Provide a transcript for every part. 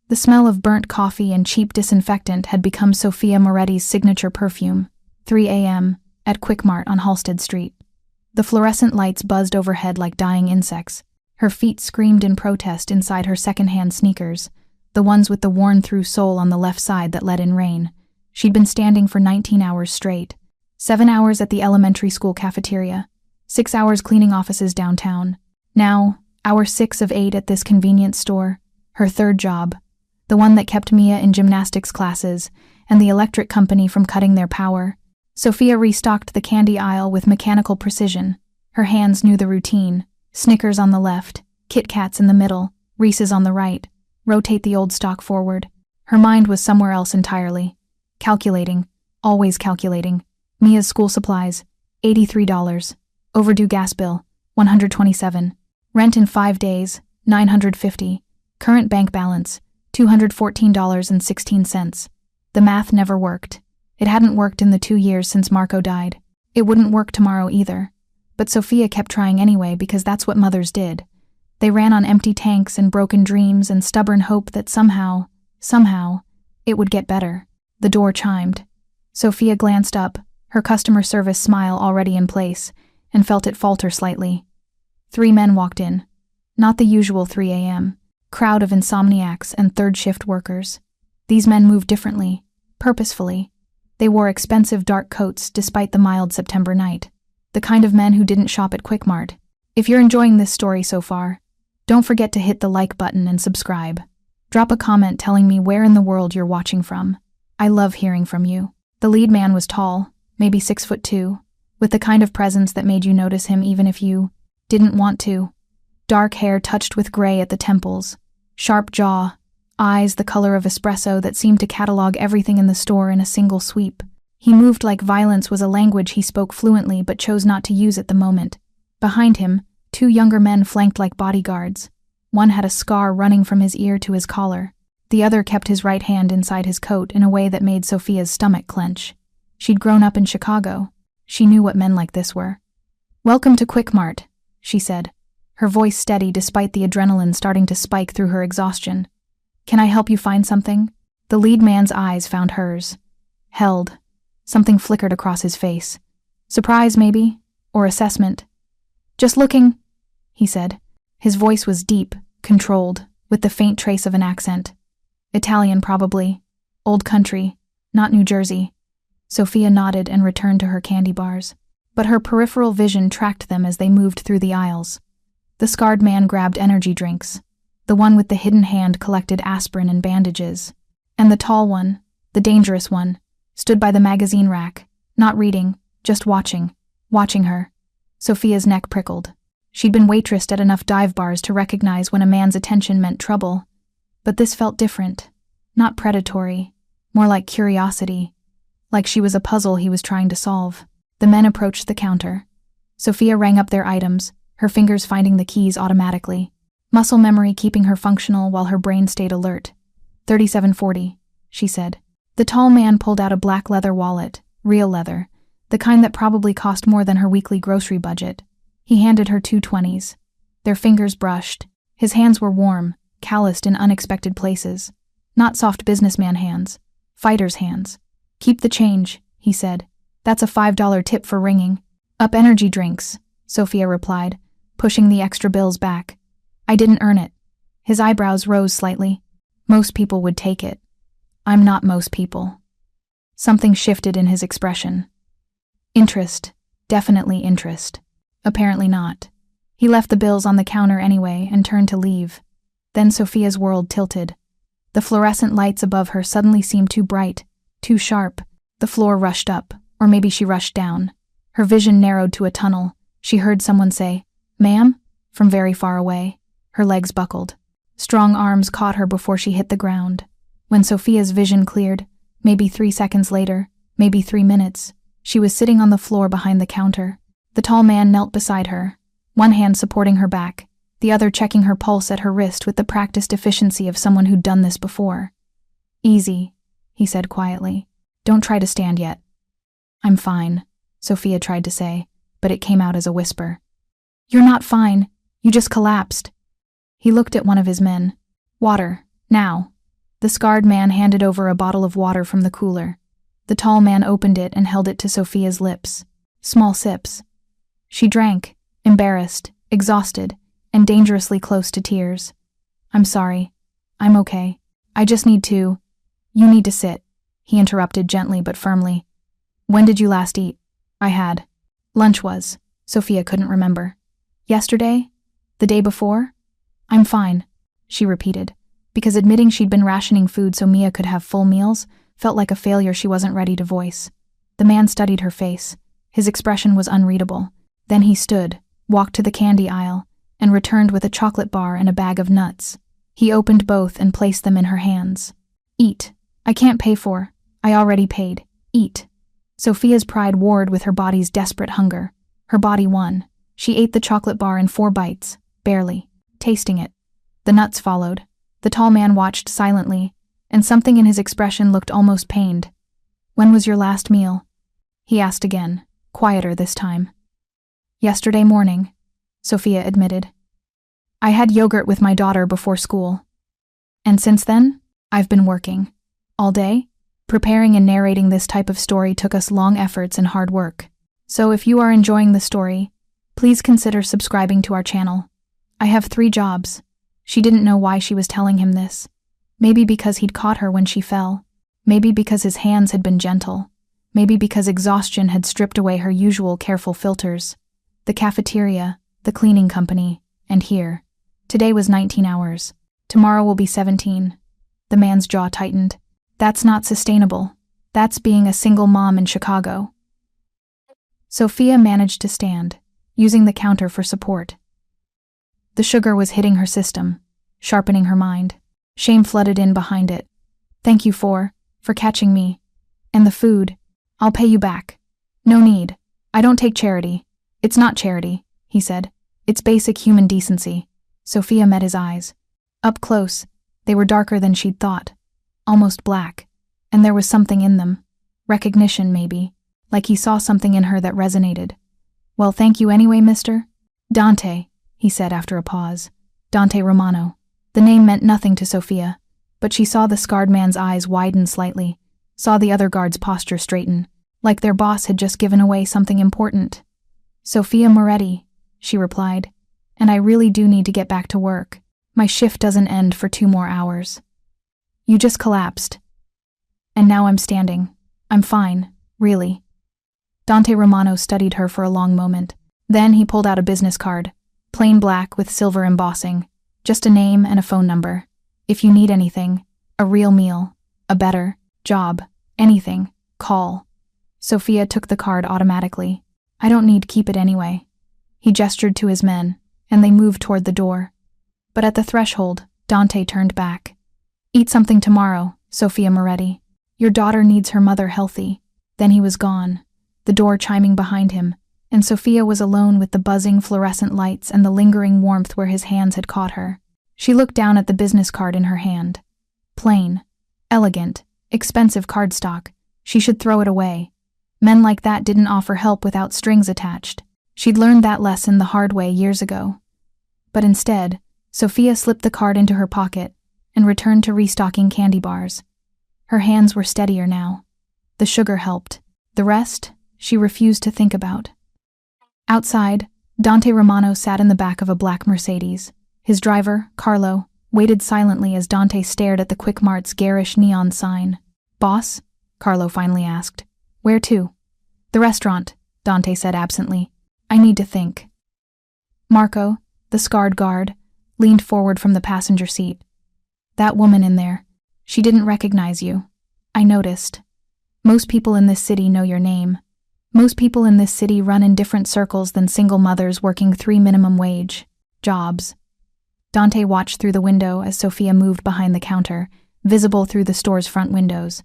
The smell of burnt coffee and cheap disinfectant had become Sofia Moretti's signature perfume. 3 a.m. at Quickmart on Halsted Street. The fluorescent lights buzzed overhead like dying insects. Her feet screamed in protest inside her second-hand sneakers, the ones with the worn-through sole on the left side that let in rain. She'd been standing for 19 hours straight. 7 hours at the elementary school cafeteria. 6 hours cleaning offices downtown. Now, hour 6 of 8 at this convenience store. Her third job. The one that kept Mia in gymnastics classes and the electric company from cutting their power. Sofia restocked the candy aisle with mechanical precision. Her hands knew the routine. Snickers on the left, Kit Kats in the middle, Reese's on the right. Rotate the old stock forward. Her mind was somewhere else entirely. Calculating. Always calculating. Mia's school supplies, $83. Overdue gas bill, $127. Rent in 5 days, $950. Current bank balance, $214.16. The math never worked. It hadn't worked in the 2 years since Marco died. It wouldn't work tomorrow either. But Sofia kept trying anyway because that's what mothers did. They ran on empty tanks and broken dreams and stubborn hope that somehow, it would get better. The door chimed. Sofia glanced up, her customer service smile already in place, and felt it falter slightly. 3 men walked in. Not the usual 3 a.m. crowd of insomniacs and third-shift workers. These men moved differently, purposefully. They wore expensive dark coats despite the mild September night. The kind of men who didn't shop at Quickmart. If you're enjoying this story so far, don't forget to hit the like button and subscribe. Drop a comment telling me where in the world you're watching from. I love hearing from you. The lead man was tall, maybe 6'2", with the kind of presence that made you notice him even if you didn't want to. Dark hair touched with gray at the temples, sharp jaw, eyes the color of espresso that seemed to catalog everything in the store in a single sweep. He moved like violence was a language he spoke fluently but chose not to use at the moment. Behind him, 2 younger men flanked like bodyguards. One had a scar running from his ear to his collar. The other kept his right hand inside his coat in a way that made Sofia's stomach clench. She'd grown up in Chicago. She knew what men like this were. "Welcome to Quickmart," she said, her voice steady despite the adrenaline starting to spike through her exhaustion. "Can I help you find something?" The lead man's eyes found hers. Held. Something flickered across his face. Surprise, maybe? Or assessment? "Just looking," he said. His voice was deep, controlled, with the faint trace of an accent. Italian, probably. Old country, not New Jersey. Sofia nodded and returned to her candy bars. But her peripheral vision tracked them as they moved through the aisles. The scarred man grabbed energy drinks. The one with the hidden hand collected aspirin and bandages. And the tall one, the dangerous one, stood by the magazine rack, not reading, just watching her. Sofia's neck prickled. She'd been waitressed at enough dive bars to recognize when a man's attention meant trouble. But this felt different. Not predatory, more like curiosity. Like she was a puzzle he was trying to solve. The men approached the counter. Sofia rang up their items, her fingers finding the keys automatically. Muscle memory keeping her functional while her brain stayed alert. $37.40, she said. The tall man pulled out a black leather wallet, real leather, the kind that probably cost more than her weekly grocery budget. He handed her 2 20s. Their fingers brushed. His hands were warm, calloused in unexpected places. Not soft businessman hands. Fighter's hands. "Keep the change," he said. "That's a $5 tip for ringing." "Up energy drinks," Sofia replied, pushing the extra bills back. "I didn't earn it." His eyebrows rose slightly. "Most people would take it. I'm not most people." Something shifted in his expression. Interest. Definitely interest. Apparently not. He left the bills on the counter anyway and turned to leave. Then Sofia's world tilted. The fluorescent lights above her suddenly seemed too bright, too sharp. The floor rushed up, or maybe she rushed down. Her vision narrowed to a tunnel. She heard someone say, "Ma'am?" from very far away. Her legs buckled. Strong arms caught her before she hit the ground. When Sofia's vision cleared, maybe 3 seconds later, maybe 3 minutes, she was sitting on the floor behind the counter. The tall man knelt beside her, one hand supporting her back, the other checking her pulse at her wrist with the practiced efficiency of someone who'd done this before. "Easy," he said quietly. "Don't try to stand yet." "I'm fine," Sofia tried to say, but it came out as a whisper. "You're not fine. You just collapsed." He looked at one of his men. "Water, now." The scarred man handed over a bottle of water from the cooler. The tall man opened it and held it to Sofia's lips. Small sips. She drank, embarrassed, exhausted, and dangerously close to tears. "I'm sorry. I'm okay. I just need to—" "You need to sit," he interrupted gently but firmly. "When did you last eat?" "I had. Lunch was." Sofia couldn't remember. "Yesterday? The day before?" "I'm fine," she repeated, because admitting she'd been rationing food so Mia could have full meals felt like a failure she wasn't ready to voice. The man studied her face. His expression was unreadable. Then he stood, walked to the candy aisle, and returned with a chocolate bar and a bag of nuts. He opened both and placed them in her hands. "Eat. I can't pay for. I already paid. Eat." Sofia's pride warred with her body's desperate hunger. Her body won. She ate the chocolate bar in 4 bites, barely, tasting it. The nuts followed. The tall man watched silently, and something in his expression looked almost pained. "When was your last meal?" he asked again, quieter this time. "Yesterday morning," Sofia admitted. "I had yogurt with my daughter before school. And since then, I've been working. All day? Preparing and narrating this type of story took us long efforts and hard work. So if you are enjoying the story, please consider subscribing to our channel. I have 3 jobs." She didn't know why she was telling him this. Maybe because he'd caught her when she fell. Maybe because his hands had been gentle. Maybe because exhaustion had stripped away her usual careful filters. The cafeteria, the cleaning company, and here. Today was 19 hours. Tomorrow will be 17. The man's jaw tightened. That's not sustainable. That's being a single mom in Chicago. Sofia managed to stand, using the counter for support. The sugar was hitting her system, sharpening her mind. Shame flooded in behind it. "Thank you for catching me. And the food. I'll pay you back." "No need. I don't take charity." "It's not charity," he said. "It's basic human decency." Sofia met his eyes. Up close, they were darker than she'd thought. Almost black. And there was something in them. Recognition, maybe. Like he saw something in her that resonated. "Well, thank you anyway, mister." "Dante," he said after a pause. "Dante Romano." The name meant nothing to Sofia, but she saw the scarred man's eyes widen slightly, saw the other guard's posture straighten, like their boss had just given away something important. "Sofia Moretti," she replied, "and I really do need to get back to work. My shift doesn't end for 2 more hours." "You just collapsed." "And now I'm standing. I'm fine, really." Dante Romano studied her for a long moment. Then he pulled out a business card, plain black with silver embossing, just a name and a phone number. "If you need anything, a real meal, a better job, anything, call." Sofia took the card automatically. "I don't need to keep it anyway." He gestured to his men, and they moved toward the door. But at the threshold, Dante turned back. "Eat something tomorrow, Sofia Moretti. Your daughter needs her mother healthy." Then he was gone, the door chiming behind him, and Sofia was alone with the buzzing fluorescent lights and the lingering warmth where his hands had caught her. She looked down at the business card in her hand. Plain, elegant, expensive cardstock. She should throw it away. Men like that didn't offer help without strings attached. She'd learned that lesson the hard way years ago. But instead, Sofia slipped the card into her pocket and returned to restocking candy bars. Her hands were steadier now. The sugar helped. The rest, she refused to think about. Outside, Dante Romano sat in the back of a black Mercedes. His driver, Carlo, waited silently as Dante stared at the Quick Mart's garish neon sign. "Boss?" Carlo finally asked. "Where to?" "The restaurant," Dante said absently. "I need to think." Marco, the scarred guard, leaned forward from the passenger seat. "That woman in there. She didn't recognize you. I noticed. Most people in this city know your name. Most people in this city run in different circles than single mothers working 3 minimum wage jobs." Dante watched through the window as Sofia moved behind the counter, visible through the store's front windows.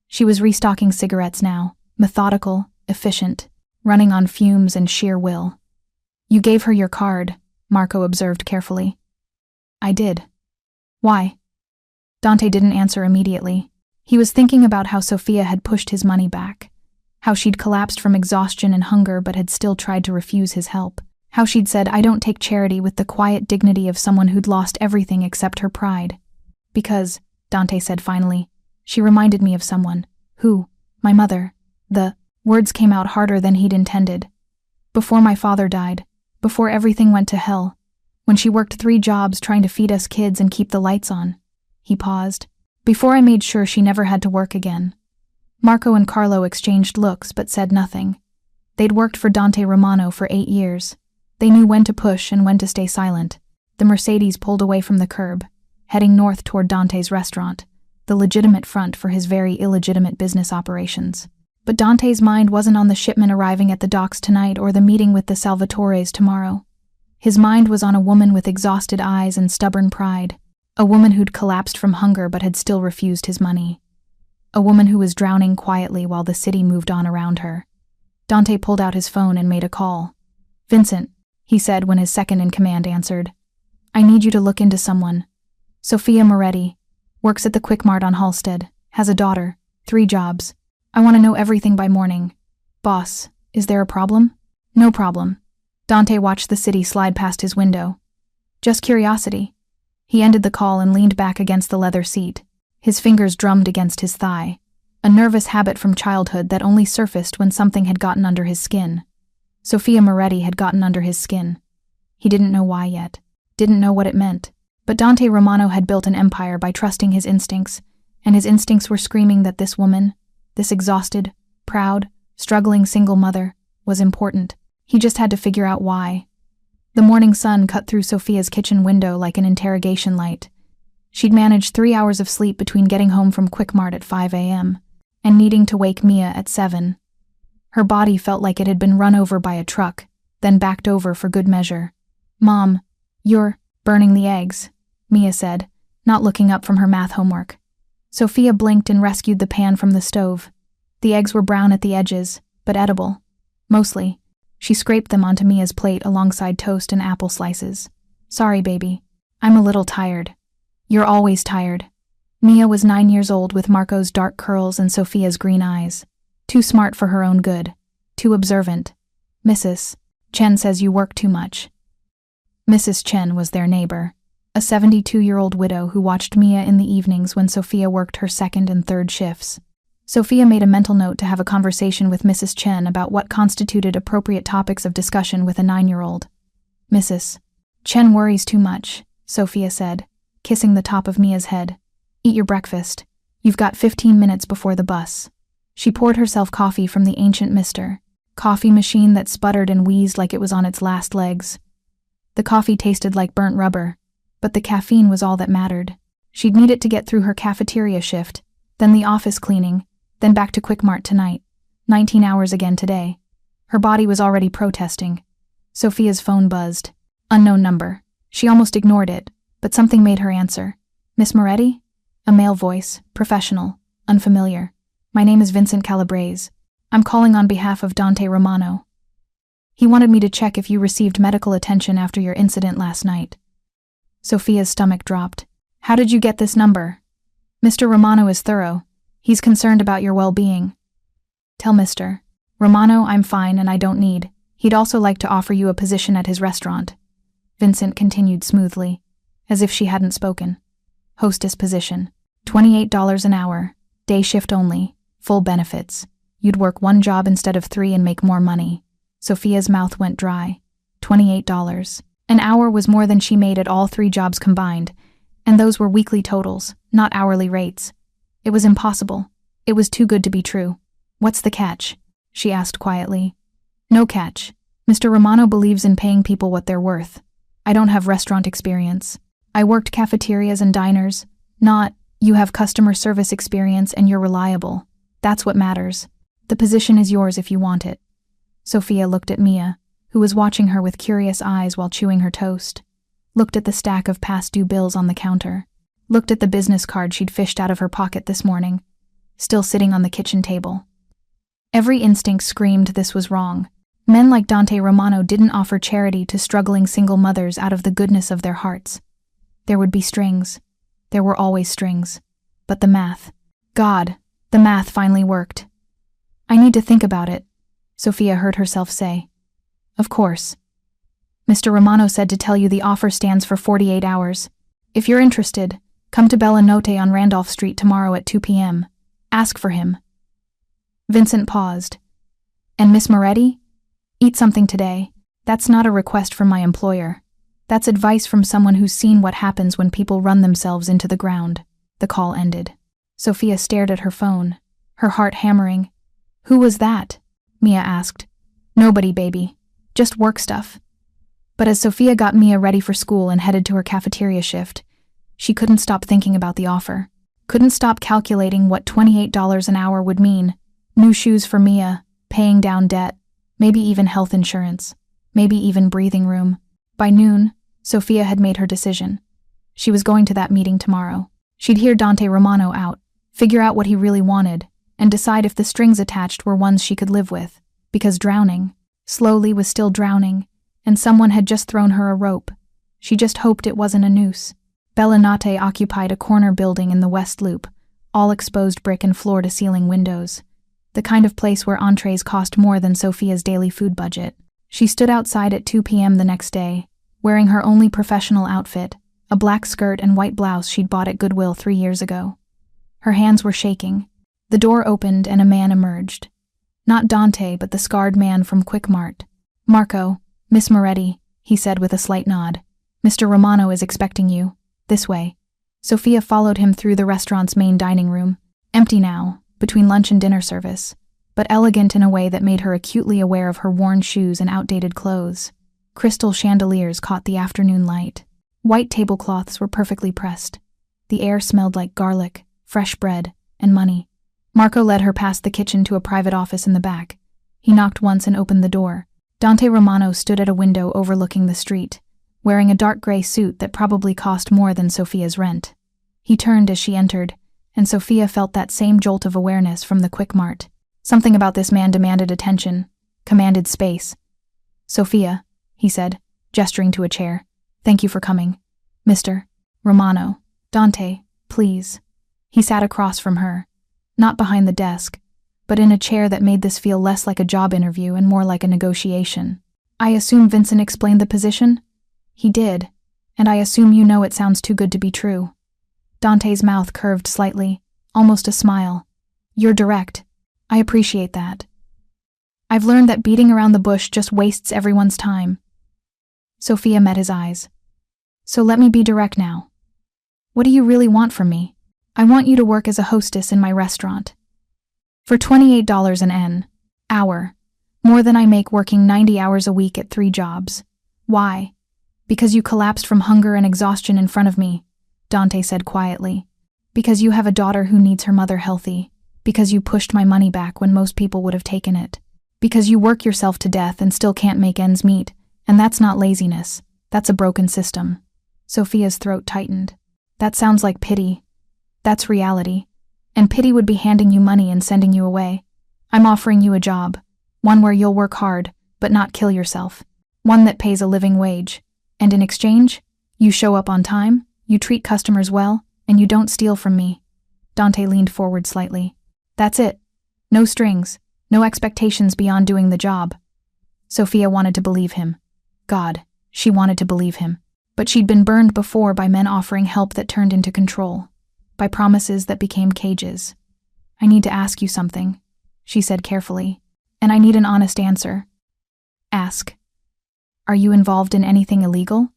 She was restocking cigarettes now, methodical, efficient, running on fumes and sheer will. "You gave her your card," Marco observed carefully. "I did." "Why?" Dante didn't answer immediately. He was thinking about how Sofia had pushed his money back, how she'd collapsed from exhaustion and hunger but had still tried to refuse his help, how she'd said, "I don't take charity," with the quiet dignity of someone who'd lost everything except her pride. Because, Dante said finally. She reminded me of someone. Who? My mother. The words came out harder than he'd intended. Before my father died. Before everything went to hell. When she worked 3 jobs trying to feed us kids and keep the lights on. He paused. Before I made sure she never had to work again. Marco and Carlo exchanged looks but said nothing. They'd worked for Dante Romano for 8 years. They knew when to push and when to stay silent. The Mercedes pulled away from the curb, heading north toward Dante's restaurant, the legitimate front for his very illegitimate business operations. But Dante's mind wasn't on the shipment arriving at the docks tonight or the meeting with the Salvatores tomorrow. His mind was on a woman with exhausted eyes and stubborn pride, a woman who'd collapsed from hunger but had still refused his money. A woman who was drowning quietly while the city moved on around her. Dante pulled out his phone and made a call. "Vincent," he said when his second-in-command answered. "I need you to look into someone. Sofia Moretti. Works at the Quick Mart on Halsted. Has a daughter. 3 jobs. I want to know everything by morning. Boss, is there a problem?" "No problem." Dante watched the city slide past his window. "Just curiosity." He ended the call and leaned back against the leather seat. His fingers drummed against his thigh, a nervous habit from childhood that only surfaced when something had gotten under his skin. Sofia Moretti had gotten under his skin. He didn't know why yet, didn't know what it meant, but Dante Romano had built an empire by trusting his instincts, and his instincts were screaming that this woman, this exhausted, proud, struggling single mother, was important. He just had to figure out why. The morning sun cut through Sofia's kitchen window like an interrogation light. She'd managed 3 hours of sleep between getting home from Quick Mart at 5 a.m. and needing to wake Mia at 7. Her body felt like it had been run over by a truck, then backed over for good measure. "Mom, you're burning the eggs," Mia said, not looking up from her math homework. Sofia blinked and rescued the pan from the stove. The eggs were brown at the edges, but edible. Mostly. She scraped them onto Mia's plate alongside toast and apple slices. "Sorry, baby. I'm a little tired." "You're always tired." Mia was 9 years old with Marco's dark curls and Sofia's green eyes. Too smart for her own good. Too observant. "Mrs. Chen says you work too much." Mrs. Chen was their neighbor, a 72-year-old widow who watched Mia in the evenings when Sofia worked her 2nd and 3rd shifts. Sofia made a mental note to have a conversation with Mrs. Chen about what constituted appropriate topics of discussion with a 9-year-old. "Mrs. Chen worries too much," Sofia said, kissing the top of Mia's head. "Eat your breakfast. You've got 15 minutes before the bus." She poured herself coffee from the ancient Mr. Coffee machine that sputtered and wheezed like it was on its last legs. The coffee tasted like burnt rubber, but the caffeine was all that mattered. She'd need it to get through her cafeteria shift, then the office cleaning, then back to Quick Mart tonight. 19 hours again today. Her body was already protesting. Sofia's phone buzzed. Unknown number. She almost ignored it, but something made her answer. "Miss Moretti?" A male voice, professional, unfamiliar. "My name is Vincent Calabrese. I'm calling on behalf of Dante Romano. He wanted me to check if you received medical attention after your incident last night." Sofia's stomach dropped. "How did you get this number?" "Mr. Romano is thorough. He's concerned about your well-being." "Tell Mr. Romano I'm fine and I don't need. He'd also like to offer you a position at his restaurant." Vincent continued smoothly, as if she hadn't spoken. "Hostess position. $28 an hour. Day shift only. Full benefits. You'd work 1 job instead of 3 and make more money." Sofia's mouth went dry. $28 an hour was more than she made at all 3 jobs combined, and those were weekly totals, not hourly rates. It was impossible. It was too good to be true. "What's the catch?" she asked quietly. "No catch. Mr. Romano believes in paying people what they're worth. I don't have restaurant experience. I worked cafeterias and diners. Not, you have customer service experience and you're reliable. That's what matters. The position is yours if you want it." Sofia looked at Mia, who was watching her with curious eyes while chewing her toast. Looked at the stack of past-due bills on the counter. Looked at the business card she'd fished out of her pocket this morning, still sitting on the kitchen table. Every instinct screamed this was wrong. Men like Dante Romano didn't offer charity to struggling single mothers out of the goodness of their hearts. There would be strings. There were always strings. But the math. God, the math finally worked. "I need to think about it," Sofia heard herself say. "Of course. Mr. Romano said to tell you the offer stands for 48 hours. If you're interested, Come to Bella Notte on Randolph Street tomorrow at 2 p.m. Ask for him." Vincent paused. "And Miss Moretti? Eat something today. That's not a request from my employer. That's advice from someone who's seen what happens when people run themselves into the ground." The call ended. Sofia stared at her phone, her heart hammering. "Who was that?" Mia asked. "Nobody, baby. Just work stuff." But as Sofia got Mia ready for school and headed to her cafeteria shift, she couldn't stop thinking about the offer. Couldn't stop calculating what $28 an hour would mean. New shoes for Mia, paying down debt, maybe even health insurance, maybe even breathing room. By noon, Sofia had made her decision. She was going to that meeting tomorrow. She'd hear Dante Romano out, figure out what he really wanted, and decide if the strings attached were ones she could live with. Because drowning, slowly, was still drowning, and someone had just thrown her a rope. She just hoped it wasn't a noose. Bella Notte occupied a corner building in the West Loop, all exposed brick and floor-to-ceiling windows. The kind of place where entrees cost more than Sofia's daily food budget. She stood outside at 2 p.m. the next day, wearing her only professional outfit, a black skirt and white blouse she'd bought at Goodwill 3 years ago. Her hands were shaking. The door opened and a man emerged. Not Dante, but the scarred man from Quick Mart. "Marco, Miss Moretti," he said with a slight nod. "Mr. Romano is expecting you. This way." Sofia followed him through the restaurant's main dining room, empty now, between lunch and dinner service, but elegant in a way that made her acutely aware of her worn shoes and outdated clothes. Crystal chandeliers caught the afternoon light. White tablecloths were perfectly pressed. The air smelled like garlic, fresh bread, and money. Marco led her past the kitchen to a private office in the back. He knocked once and opened the door. Dante Romano stood at a window overlooking the street, wearing a dark gray suit that probably cost more than Sofia's rent. He turned as she entered, and Sofia felt that same jolt of awareness from the Quick Mart. Something about this man demanded attention, commanded space. "Sofia," he said, gesturing to a chair. "Thank you for coming. Mr. Romano. Dante, please." He sat across from her, not behind the desk, but in a chair that made this feel less like a job interview and more like a negotiation. "I assume Vincent explained the position?" "He did, and I assume you know it sounds too good to be true." Dante's mouth curved slightly, almost a smile. "You're direct. I appreciate that. I've learned that beating around the bush just wastes everyone's time." Sofia met his eyes. "So let me be direct now. What do you really want from me?" "I want you to work as a hostess in my restaurant. For $28 an hour, more than I make working 90 hours a week at 3 jobs. Why? Because you collapsed from hunger and exhaustion in front of me," Dante said quietly. "Because you have a daughter who needs her mother healthy. Because you pushed my money back when most people would have taken it. Because you work yourself to death and still can't make ends meet, and that's not laziness, that's a broken system." Sofia's throat tightened. "That sounds like pity. That's reality. And pity would be handing you money and sending you away. I'm offering you a job, one where you'll work hard, but not kill yourself. One that pays a living wage. And in exchange, you show up on time, you treat customers well, and you don't steal from me." Dante leaned forward slightly. "That's it. No strings, no expectations beyond doing the job." Sofia wanted to believe him. God, she wanted to believe him. But she'd been burned before by men offering help that turned into control, by promises that became cages. "I need to ask you something," she said carefully, "and I need an honest answer." "Ask. Are you involved in anything illegal?"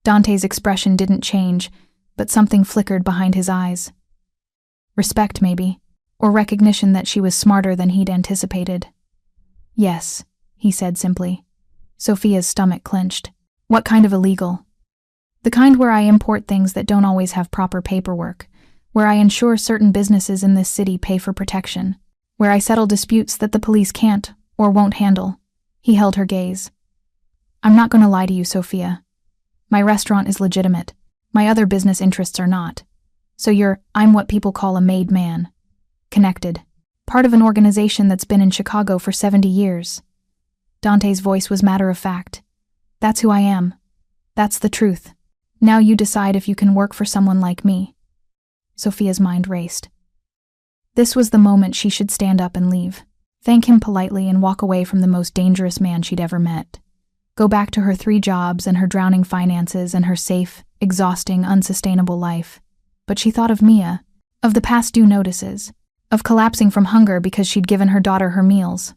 Dante's expression didn't change, but something flickered behind his eyes. Respect, maybe, or recognition that she was smarter than he'd anticipated. "Yes," he said simply. Sofia's stomach clenched. "What kind of illegal?" "The kind where I import things that don't always have proper paperwork, where I ensure certain businesses in this city pay for protection, where I settle disputes that the police can't or won't handle." He held her gaze. "I'm not going to lie to you, Sofia. My restaurant is legitimate. My other business interests are not. So I'm what people call a made man. Connected. Part of an organization that's been in Chicago for 70 years. Dante's voice was matter-of-fact. "That's who I am. That's the truth. Now you decide if you can work for someone like me." Sofia's mind raced. This was the moment she should stand up and leave, thank him politely and walk away from the most dangerous man she'd ever met. Go back to her 3 jobs and her drowning finances and her safe, exhausting, unsustainable life. But she thought of Mia, of the past due notices, of collapsing from hunger because she'd given her daughter her meals.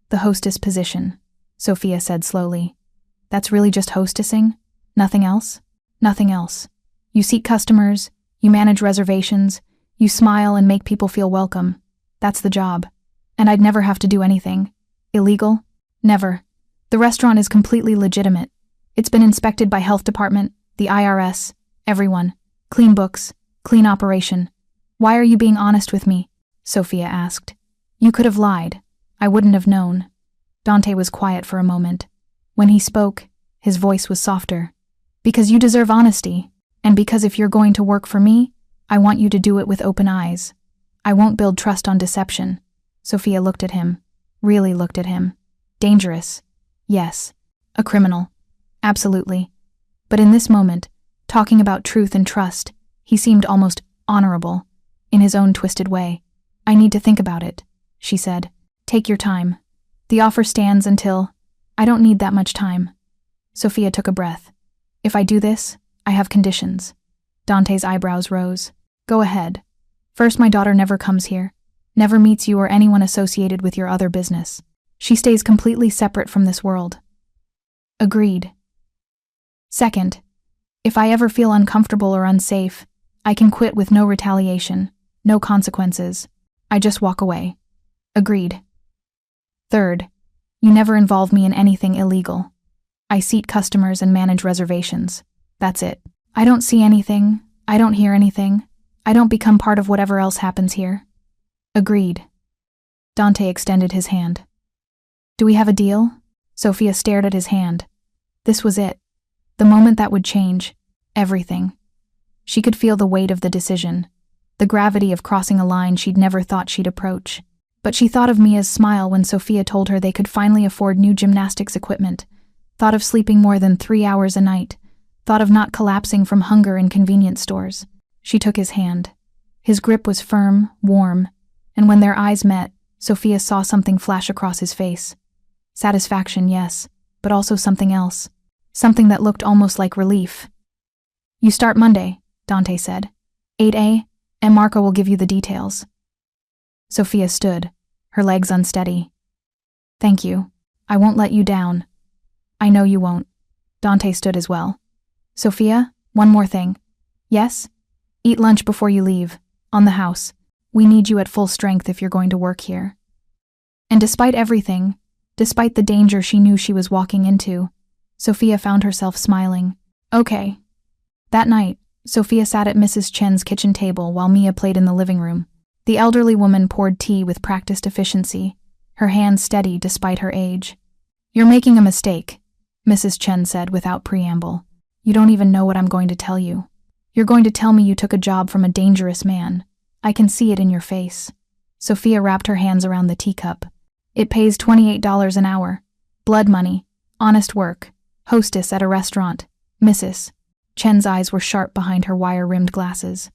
The hostess position, Sofia said slowly. That's really just hostessing? Nothing else? Nothing else. You seat customers, you manage reservations, you smile and make people feel welcome. That's the job. And I'd never have to do anything. Illegal? Never. The restaurant is completely legitimate. It's been inspected by health department, the IRS, everyone. Clean books, clean operation. Why are you being honest with me? Sofia asked. You could have lied. I wouldn't have known. Dante was quiet for a moment. When he spoke, his voice was softer. Because you deserve honesty, and because if you're going to work for me, I want you to do it with open eyes. I won't build trust on deception. Sofia looked at him. Really looked at him. Dangerous. Yes. A criminal. Absolutely. But in this moment, talking about truth and trust, he seemed almost honorable, in his own twisted way. I need to think about it, she said. Take your time. The offer stands until… I don't need that much time. Sofia took a breath. If I do this, I have conditions. Dante's eyebrows rose. Go ahead. First, my daughter never comes here, never meets you or anyone associated with your other business. She stays completely separate from this world. Agreed. Second, if I ever feel uncomfortable or unsafe, I can quit with no retaliation, no consequences. I just walk away. Agreed. Third, you never involve me in anything illegal. I seat customers and manage reservations. That's it. I don't see anything. I don't hear anything. I don't become part of whatever else happens here. Agreed. Dante extended his hand. Do we have a deal? Sofia stared at his hand. This was it. The moment that would change everything. She could feel the weight of the decision, the gravity of crossing a line she'd never thought she'd approach. But she thought of Mia's smile when Sofia told her they could finally afford new gymnastics equipment, thought of sleeping more than 3 hours a night, thought of not collapsing from hunger in convenience stores. She took his hand. His grip was firm, warm, and when their eyes met, Sofia saw something flash across his face. Satisfaction, yes, but also something else. Something that looked almost like relief. You start Monday, Dante said. 8 and Marco will give you the details. Sofia stood, her legs unsteady. Thank you. I won't let you down. I know you won't. Dante stood as well. Sofia, one more thing. Yes? Eat lunch before you leave. On the house. We need you at full strength if you're going to work here. And despite everything, despite the danger she knew she was walking into, Sofia found herself smiling. Okay. That night, Sofia sat at Mrs. Chen's kitchen table while Mia played in the living room. The elderly woman poured tea with practiced efficiency, her hands steady despite her age. You're making a mistake, Mrs. Chen said without preamble. You don't even know what I'm going to tell you. You're going to tell me you took a job from a dangerous man. I can see it in your face. Sofia wrapped her hands around the teacup. It pays $28 an hour. Blood money. Honest work. Hostess at a restaurant. Mrs. Chen's eyes were sharp behind her wire-rimmed glasses.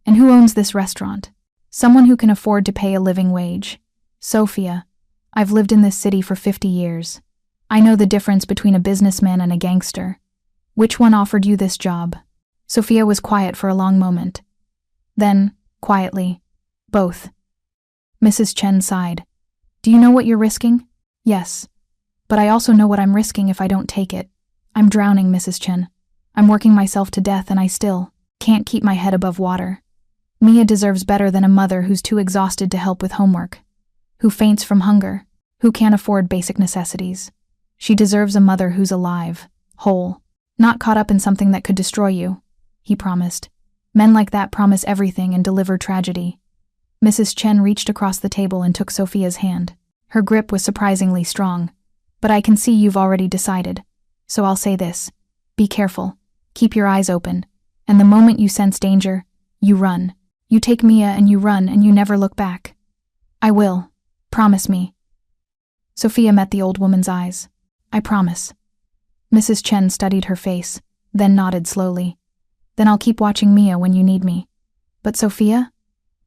And who owns this restaurant? Someone who can afford to pay a living wage. Sofia. I've lived in this city for 50 years. I know the difference between a businessman and a gangster. Which one offered you this job? Sofia was quiet for a long moment. Then, quietly, both. Mrs. Chen sighed. Do you know what you're risking? Yes. But I also know what I'm risking if I don't take it. I'm drowning, Mrs. Chen. I'm working myself to death and I still can't keep my head above water. Mia deserves better than a mother who's too exhausted to help with homework, who faints from hunger, who can't afford basic necessities. She deserves a mother who's alive, whole, not caught up in something that could destroy you, he promised. Men like that promise everything and deliver tragedy. Mrs. Chen reached across the table and took Sofia's hand. Her grip was surprisingly strong. But I can see you've already decided. So I'll say this. Be careful. Keep your eyes open. And the moment you sense danger, you run. You take Mia and you run and you never look back. I will. Promise me. Sofia met the old woman's eyes. I promise. Mrs. Chen studied her face, then nodded slowly. Then I'll keep watching Mia when you need me. But Sofia?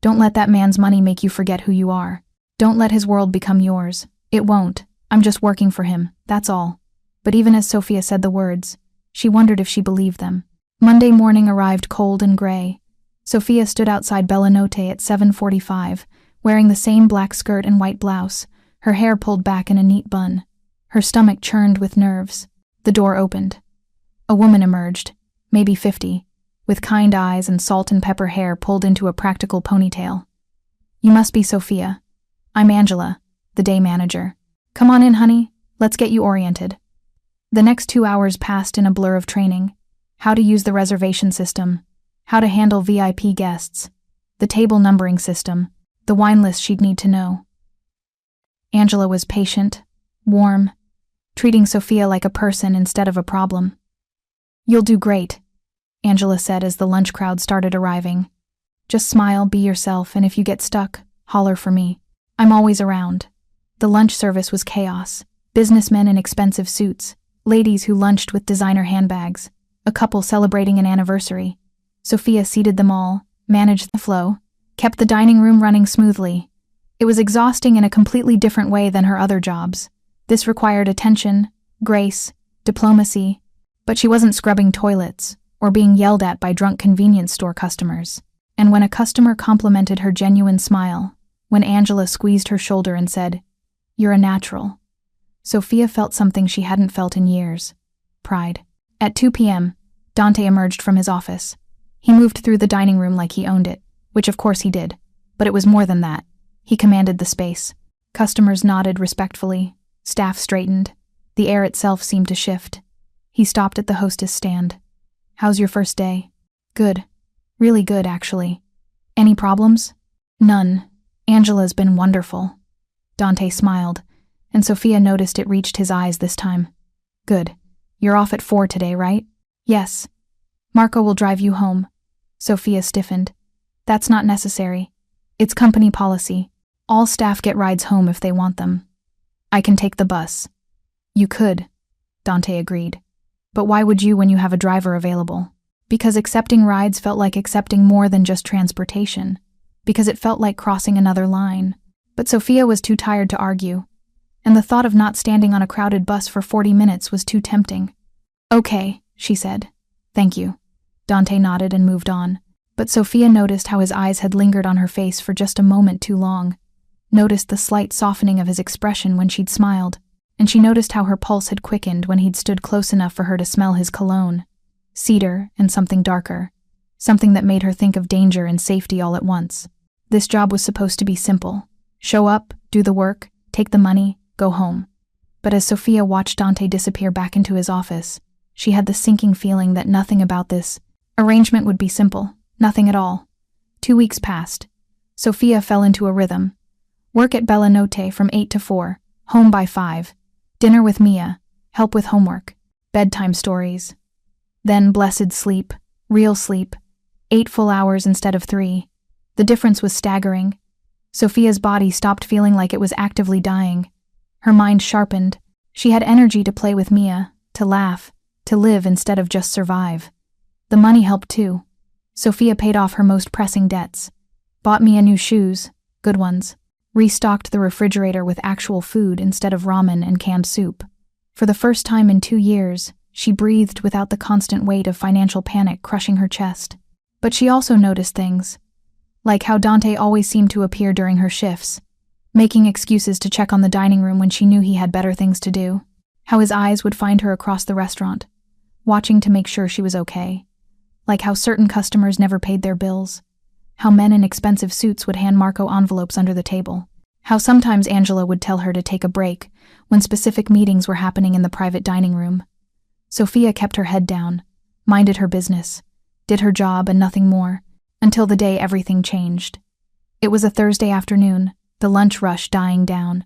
Don't let that man's money make you forget who you are. Don't let his world become yours. It won't. I'm just working for him, that's all. But even as Sofia said the words, she wondered if she believed them. Monday morning arrived cold and gray. Sofia stood outside Bellanote at 7:45, wearing the same black skirt and white blouse, her hair pulled back in a neat bun. Her stomach churned with nerves. The door opened. A woman emerged, maybe 50, with kind eyes and salt and pepper hair pulled into a practical ponytail. "You must be Sofia. I'm Angela, the day manager. Come on in, honey. Let's get you oriented." The next 2 hours passed in a blur of training. How to use the reservation system, how to handle VIP guests, the table numbering system, the wine list she'd need to know. Angela was patient, warm, treating Sofia like a person instead of a problem. "You'll do great," Angela said as the lunch crowd started arriving. "Just smile, be yourself, and if you get stuck, holler for me. I'm always around." The lunch service was chaos. Businessmen in expensive suits, ladies who lunched with designer handbags, a couple celebrating an anniversary. Sofia seated them all, managed the flow, kept the dining room running smoothly. It was exhausting in a completely different way than her other jobs. This required attention, grace, diplomacy, but she wasn't scrubbing toilets or being yelled at by drunk convenience store customers. And when a customer complimented her genuine smile, when Angela squeezed her shoulder and said, "You're a natural," Sofia felt something she hadn't felt in years: pride. At 2 p.m., Dante emerged from his office. He moved through the dining room like he owned it, which of course he did, but it was more than that. He commanded the space. Customers nodded respectfully, staff straightened, the air itself seemed to shift. He stopped at the hostess stand. "How's your first day?" "Good. Really good, actually." "Any problems?" "None. Angela's been wonderful." Dante smiled, and Sofia noticed it reached his eyes this time. "Good. You're off at 4 today, right?" "Yes." "Marco will drive you home." Sofia stiffened. "That's not necessary. It's company policy. All staff get rides home if they want them." "I can take the bus." "You could," Dante agreed. "But why would you when you have a driver available?" Because accepting rides felt like accepting more than just transportation. Because it felt like crossing another line. But Sofia was too tired to argue, and the thought of not standing on a crowded bus for 40 minutes was too tempting. "Okay," she said. "Thank you." Dante nodded and moved on, but Sofia noticed how his eyes had lingered on her face for just a moment too long, noticed the slight softening of his expression when she'd smiled, and she noticed how her pulse had quickened when he'd stood close enough for her to smell his cologne, cedar and something darker, something that made her think of danger and safety all at once. This job was supposed to be simple. Show up, do the work, take the money, go home. But as Sofia watched Dante disappear back into his office, she had the sinking feeling that nothing about this arrangement would be simple, nothing at all. 2 weeks passed. Sofia fell into a rhythm. Work at Bellanote from 8 to 4, home by 5, dinner with Mia, help with homework, bedtime stories. Then blessed sleep, real sleep, 8 full hours instead of 3. The difference was staggering. Sofia's body stopped feeling like it was actively dying. Her mind sharpened. She had energy to play with Mia, to laugh, to live instead of just survive. The money helped too. Sofia paid off her most pressing debts, bought Mia new shoes, good ones, restocked the refrigerator with actual food instead of ramen and canned soup. For the first time in 2 years, she breathed without the constant weight of financial panic crushing her chest. But she also noticed things, like how Dante always seemed to appear during her shifts, making excuses to check on the dining room when she knew he had better things to do, how his eyes would find her across the restaurant, watching to make sure she was okay, like how certain customers never paid their bills, how men in expensive suits would hand Marco envelopes under the table, how sometimes Angela would tell her to take a break when specific meetings were happening in the private dining room. Sofia kept her head down, minded her business, did her job and nothing more, until the day everything changed. It was a Thursday afternoon, the lunch rush dying down.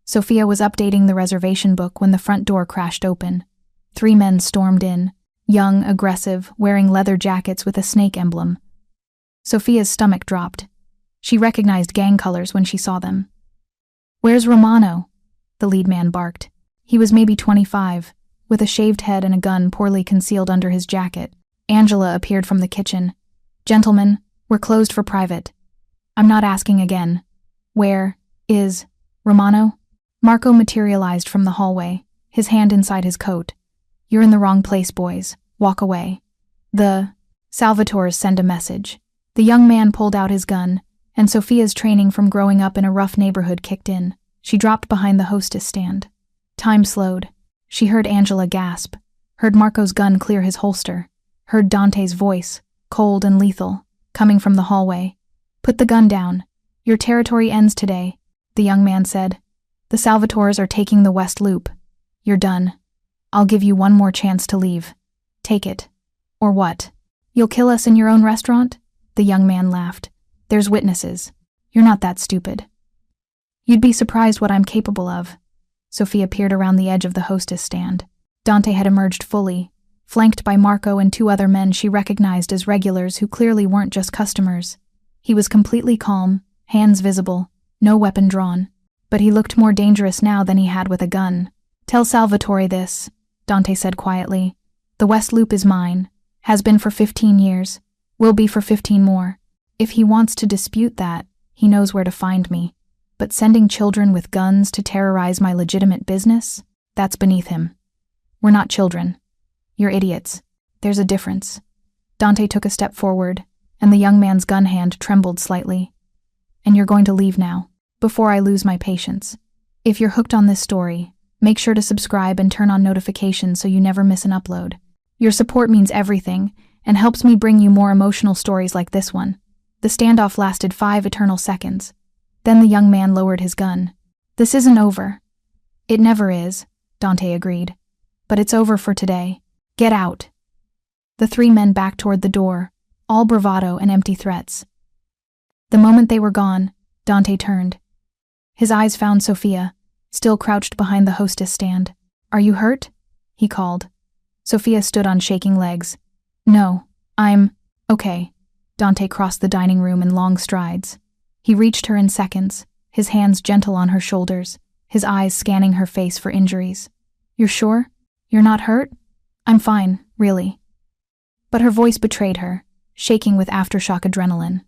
Sofia was updating the reservation book when the front door crashed open. 3 men stormed in, young, aggressive, wearing leather jackets with a snake emblem. Sofia's stomach dropped. She recognized gang colors when she saw them. "Where's Romano?" the lead man barked. He was maybe 25, with a shaved head and a gun poorly concealed under his jacket. Angela appeared from the kitchen. "Gentlemen, we're closed for private. I'm not asking again. Where is Romano?" Marco materialized from the hallway, his hand inside his coat. "You're in the wrong place, boys. Walk away." The Salvatores send a message. The young man pulled out his gun, and Sofia's training from growing up in a rough neighborhood kicked in. She dropped behind the hostess stand. Time slowed. She heard Angela gasp, heard Marco's gun clear his holster, heard Dante's voice, cold and lethal, coming from the hallway. "Put the gun down. Your territory ends today," the young man said. "The Salvatores are taking the West Loop. You're done. I'll give you one more chance to leave. Take it. Or what? You'll kill us in your own restaurant?" The young man laughed. "There's witnesses. You're not that stupid." "You'd be surprised what I'm capable of." Sofia peered around the edge of the hostess stand. Dante had emerged fully, flanked by Marco and two other men she recognized as regulars who clearly weren't just customers. He was completely calm, hands visible, no weapon drawn, but he looked more dangerous now than he had with a gun. "Tell Salvatore this," Dante said quietly. "The West Loop is mine, has been for 15 years, will be for 15 more. If he wants to dispute that, he knows where to find me. But sending children with guns to terrorize my legitimate business, that's beneath him. We're not children. You're idiots. There's a difference." Dante took a step forward, and the young man's gun hand trembled slightly. "And you're going to leave now, before I lose my patience. If you're hooked on this story, make sure to subscribe and turn on notifications so you never miss an upload. Your support means everything, and helps me bring you more emotional stories like this one." The standoff lasted 5 eternal seconds. Then the young man lowered his gun. "This isn't over." "It never is," Dante agreed. "But it's over for today. Get out." The 3 men backed toward the door, all bravado and empty threats. The moment they were gone, Dante turned. His eyes found Sofia, still crouched behind the hostess stand. "Are you hurt?" he called. Sofia stood on shaking legs. "No, I'm okay." Dante crossed the dining room in long strides. He reached her in seconds, his hands gentle on her shoulders, his eyes scanning her face for injuries. "You're sure? You're not hurt?" "I'm fine, really." But her voice betrayed her, shaking with aftershock adrenaline.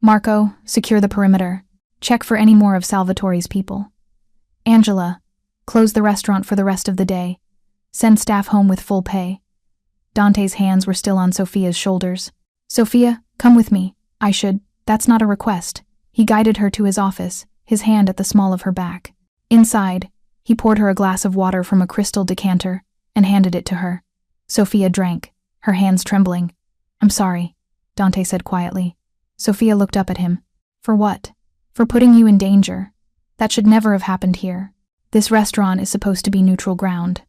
"Marco, secure the perimeter. Check for any more of Salvatore's people. Angela, close the restaurant for the rest of the day. Send staff home with full pay." Dante's hands were still on Sofia's shoulders. "Sofia, come with me. That's not a request." He guided her to his office, his hand at the small of her back. Inside, he poured her a glass of water from a crystal decanter and handed it to her. Sofia drank, her hands trembling. "I'm sorry," Dante said quietly. Sofia looked up at him. "For what?" "For putting you in danger. That should never have happened here. This restaurant is supposed to be neutral ground.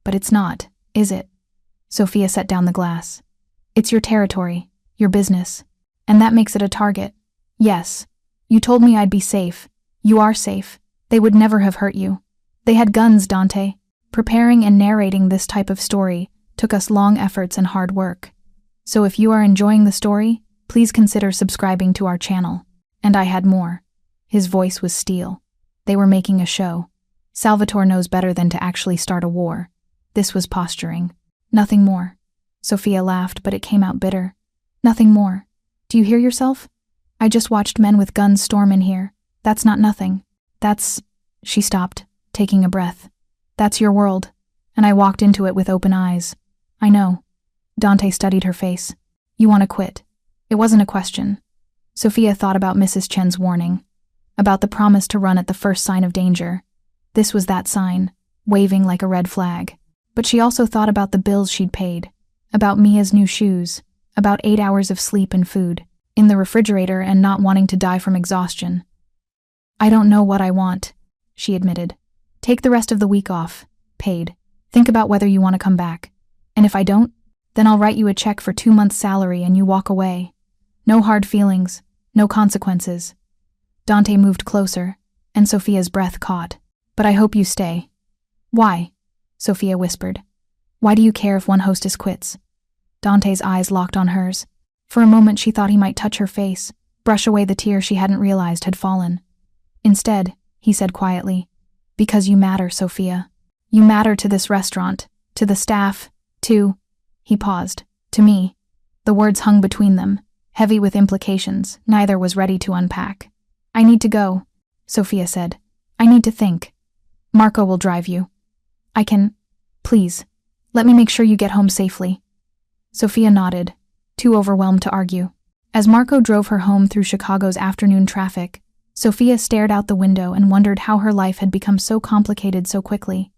But it's not, is it?" Sofia set down the glass. "It's your territory, your business. And that makes it a target. Yes, you told me I'd be safe. You are safe. They would never have hurt you. They had guns, Dante. Preparing and narrating this type of story took us long efforts and hard work. So if you are enjoying the story, please consider subscribing to our channel." And I had more. His voice was steel. They were making a show. Salvatore knows better than to actually start a war. This was posturing. "Nothing more." Sofia laughed, but it came out bitter. "Nothing more. Do you hear yourself? I just watched men with guns storm in here. That's not nothing. That's..." She stopped, taking a breath. "That's your world, and I walked into it with open eyes. I know." Dante studied her face. "You want to quit." It wasn't a question. Sofia thought about Mrs. Chen's warning, about the promise to run at the first sign of danger. This was that sign, waving like a red flag. But she also thought about the bills she'd paid, about Mia's new shoes, about 8 hours of sleep and food, in the refrigerator and not wanting to die from exhaustion. "I don't know what I want," she admitted. "Take the rest of the week off, paid. Think about whether you want to come back. And if I don't, then I'll write you a check for 2 months' salary and you walk away. No hard feelings, no consequences." Dante moved closer, and Sofia's breath caught. "But I hope you stay." "Why?" Sofia whispered. "Why do you care if one hostess quits?" Dante's eyes locked on hers. For a moment she thought he might touch her face, brush away the tear she hadn't realized had fallen. Instead, he said quietly, "Because you matter, Sofia. You matter to this restaurant, to the staff, to..." He paused. "To me." The words hung between them, heavy with implications neither was ready to unpack. "I need to go," Sofia said. "I need to think. Marco will drive you. Please, let me make sure you get home safely." Sofia nodded, too overwhelmed to argue. As Marco drove her home through Chicago's afternoon traffic, Sofia stared out the window and wondered how her life had become so complicated so quickly.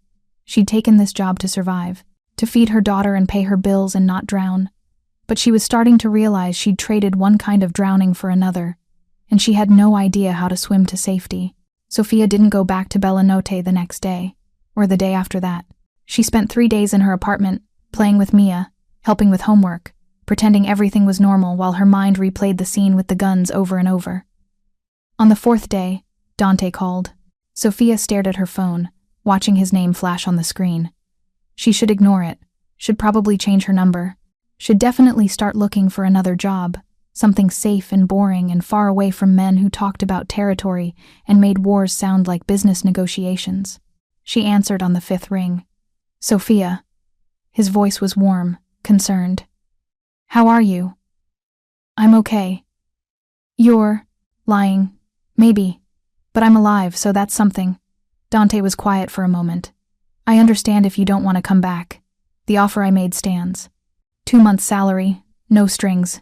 She'd taken this job to survive, to feed her daughter and pay her bills and not drown. But she was starting to realize she'd traded one kind of drowning for another, and she had no idea how to swim to safety. Sofia didn't go back to Bellanotte the next day, or the day after that. She spent 3 days in her apartment, playing with Mia, helping with homework, pretending everything was normal while her mind replayed the scene with the guns over and over. On the 4th day, Dante called. Sofia stared at her phone, watching his name flash on the screen. She should ignore it, should probably change her number, should definitely start looking for another job, something safe and boring and far away from men who talked about territory and made wars sound like business negotiations. She answered on the 5th ring. "Sofia." His voice was warm, concerned. "How are you?" "I'm okay." "You're lying. Maybe. But I'm alive, so that's something." Dante was quiet for a moment. "I understand if you don't want to come back. The offer I made stands. 2 months' salary, no strings.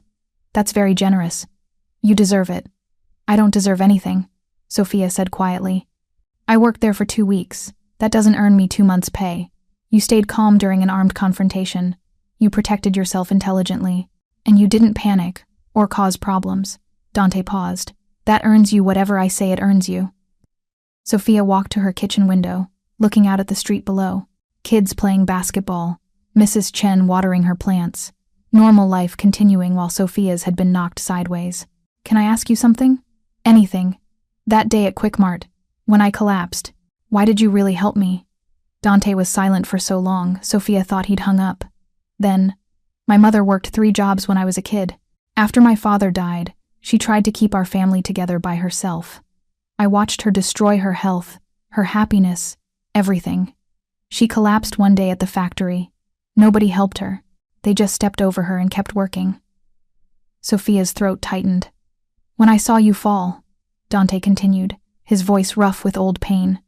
That's very generous. You deserve it." "I don't deserve anything," Sofia said quietly. "I worked there for 2 weeks. That doesn't earn me 2 months' pay. You stayed calm during an armed confrontation. You protected yourself intelligently. And you didn't panic or cause problems." Dante paused. "That earns you whatever I say it earns you." Sofia walked to her kitchen window, looking out at the street below. Kids playing basketball, Mrs. Chen watering her plants. Normal life continuing while Sofia's had been knocked sideways. "Can I ask you something?" "Anything." "That day at Quickmart, when I collapsed, why did you really help me?" Dante was silent for so long, Sofia thought he'd hung up. Then, "My mother worked 3 jobs when I was a kid. After my father died, she tried to keep our family together by herself. I watched her destroy her health, her happiness, everything. She collapsed one day at the factory. Nobody helped her. They just stepped over her and kept working." Sofia's throat tightened. "When I saw you fall," Dante continued, his voice rough with old pain,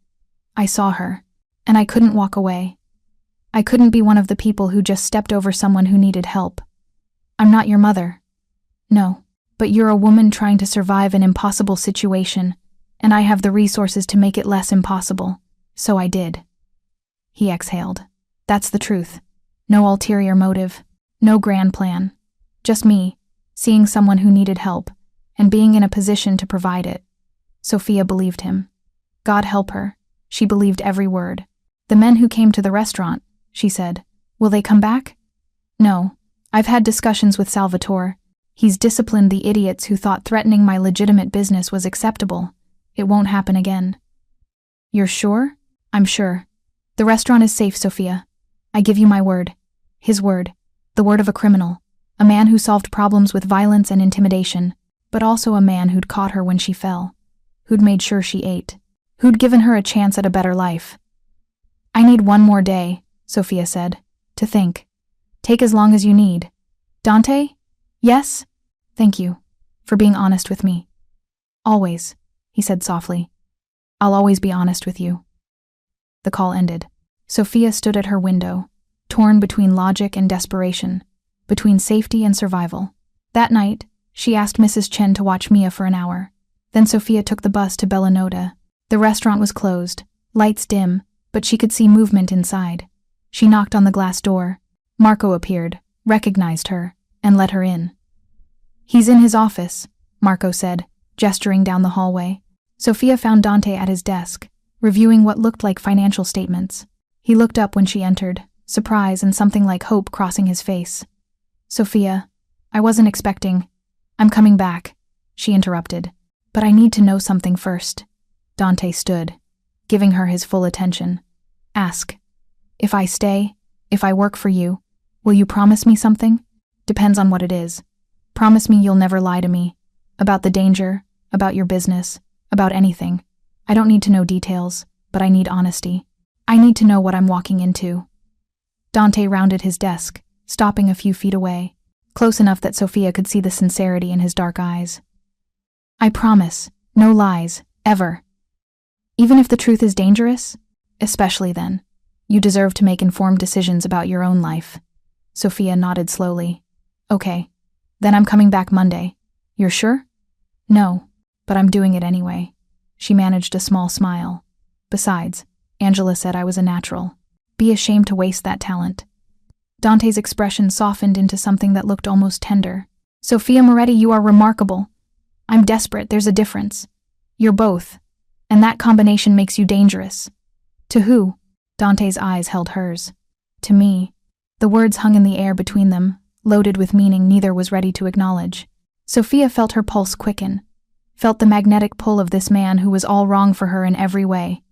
"I saw her, and I couldn't walk away. I couldn't be one of the people who just stepped over someone who needed help. I'm not your mother. No, but you're a woman trying to survive an impossible situation, and I have the resources to make it less impossible, so I did." He exhaled. "That's the truth. No ulterior motive, no grand plan. Just me, seeing someone who needed help, and being in a position to provide it." Sofia believed him. God help her, she believed every word. "The men who came to the restaurant," she said, "will they come back?" "No. I've had discussions with Salvatore. He's disciplined the idiots who thought threatening my legitimate business was acceptable. It won't happen again." "You're sure?" "I'm sure. The restaurant is safe, Sofia. I give you my word." His word. The word of a criminal. A man who solved problems with violence and intimidation, but also a man who'd caught her when she fell. Who'd made sure she ate. Who'd given her a chance at a better life. "I need 1 more day," Sofia said, "to think. Take as long as you need." "Dante?" "Yes?" "Thank you. For being honest with me." "Always," he said softly. "I'll always be honest with you." The call ended. Sofia stood at her window, torn between logic and desperation, between safety and survival. That night, she asked Mrs. Chen to watch Mia for an hour. Then Sofia took the bus to Bellanotte. The restaurant was closed, lights dim, but she could see movement inside. She knocked on the glass door. Marco appeared, recognized her, and let her in. "He's in his office," Marco said, gesturing down the hallway. Sofia found Dante at his desk, reviewing what looked like financial statements. He looked up when she entered, surprise and something like hope crossing his face. "Sofia, I wasn't expecting. I'm coming back," she interrupted. "But I need to know something first." Dante stood, giving her his full attention. "Ask. If I stay, if I work for you, will you promise me something? Depends on what it is. Promise me you'll never lie to me. About the danger, about your business, about anything. I don't need to know details, but I need honesty. I need to know what I'm walking into." Dante rounded his desk, stopping a few feet away, close enough that Sofia could see the sincerity in his dark eyes. "I promise, no lies, ever. Even if the truth is dangerous? Especially then. You deserve to make informed decisions about your own life. Sofia nodded slowly. Okay. Then I'm coming back Monday. You're sure? No, but I'm doing it anyway. She managed a small smile. Besides, Angela said I was a natural. Be ashamed to waste that talent. Dante's expression softened into something that looked almost tender. Sofia Moretti, you are remarkable. I'm desperate, there's a difference. You're both. And that combination makes you dangerous. To who? Dante's eyes held hers. To me. The words hung in the air between them, loaded with meaning neither was ready to acknowledge. Sofia felt her pulse quicken, felt the magnetic pull of this man who was all wrong for her in every way.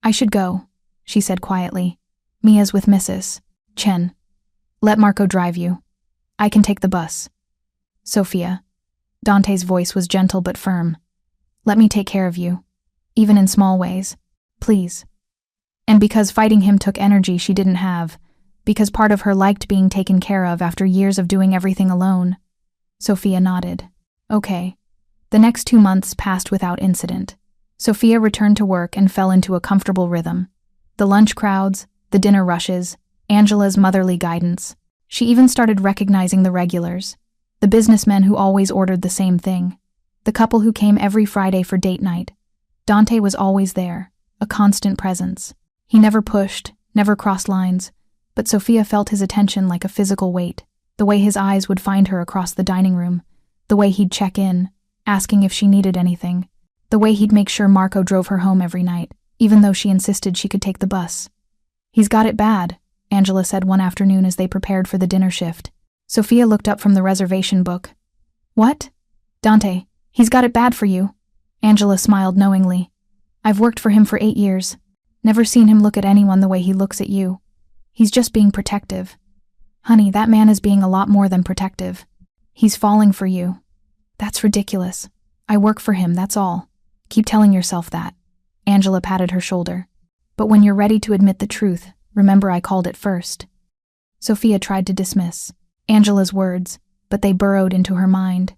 I should go, she said quietly. Mia's with Mrs. Chen. Let Marco drive you. I can take the bus. Sofia. Dante's voice was gentle but firm. Let me take care of you. Even in small ways. Please. And because fighting him took energy she didn't have, because part of her liked being taken care of after years of doing everything alone. Sofia nodded. Okay. The next 2 months passed without incident. Sofia returned to work and fell into a comfortable rhythm. The lunch crowds, the dinner rushes, Angela's motherly guidance. She even started recognizing the regulars, the businessmen who always ordered the same thing, the couple who came every Friday for date night. Dante was always there, a constant presence. He never pushed, never crossed lines, but Sofia felt his attention like a physical weight, the way his eyes would find her across the dining room, the way he'd check in, asking if she needed anything, the way he'd make sure Marco drove her home every night, even though she insisted she could take the bus. He's got it bad, Angela said one afternoon as they prepared for the dinner shift. Sofia looked up from the reservation book. What? Dante, he's got it bad for you. Angela smiled knowingly. I've worked for him for 8 years. Never seen him look at anyone the way he looks at you. He's just being protective. Honey, that man is being a lot more than protective. He's falling for you. That's ridiculous. I work for him, that's all. Keep telling yourself that. Angela patted her shoulder. But when you're ready to admit the truth, remember I called it first. Sofia tried to dismiss Angela's words, but they burrowed into her mind.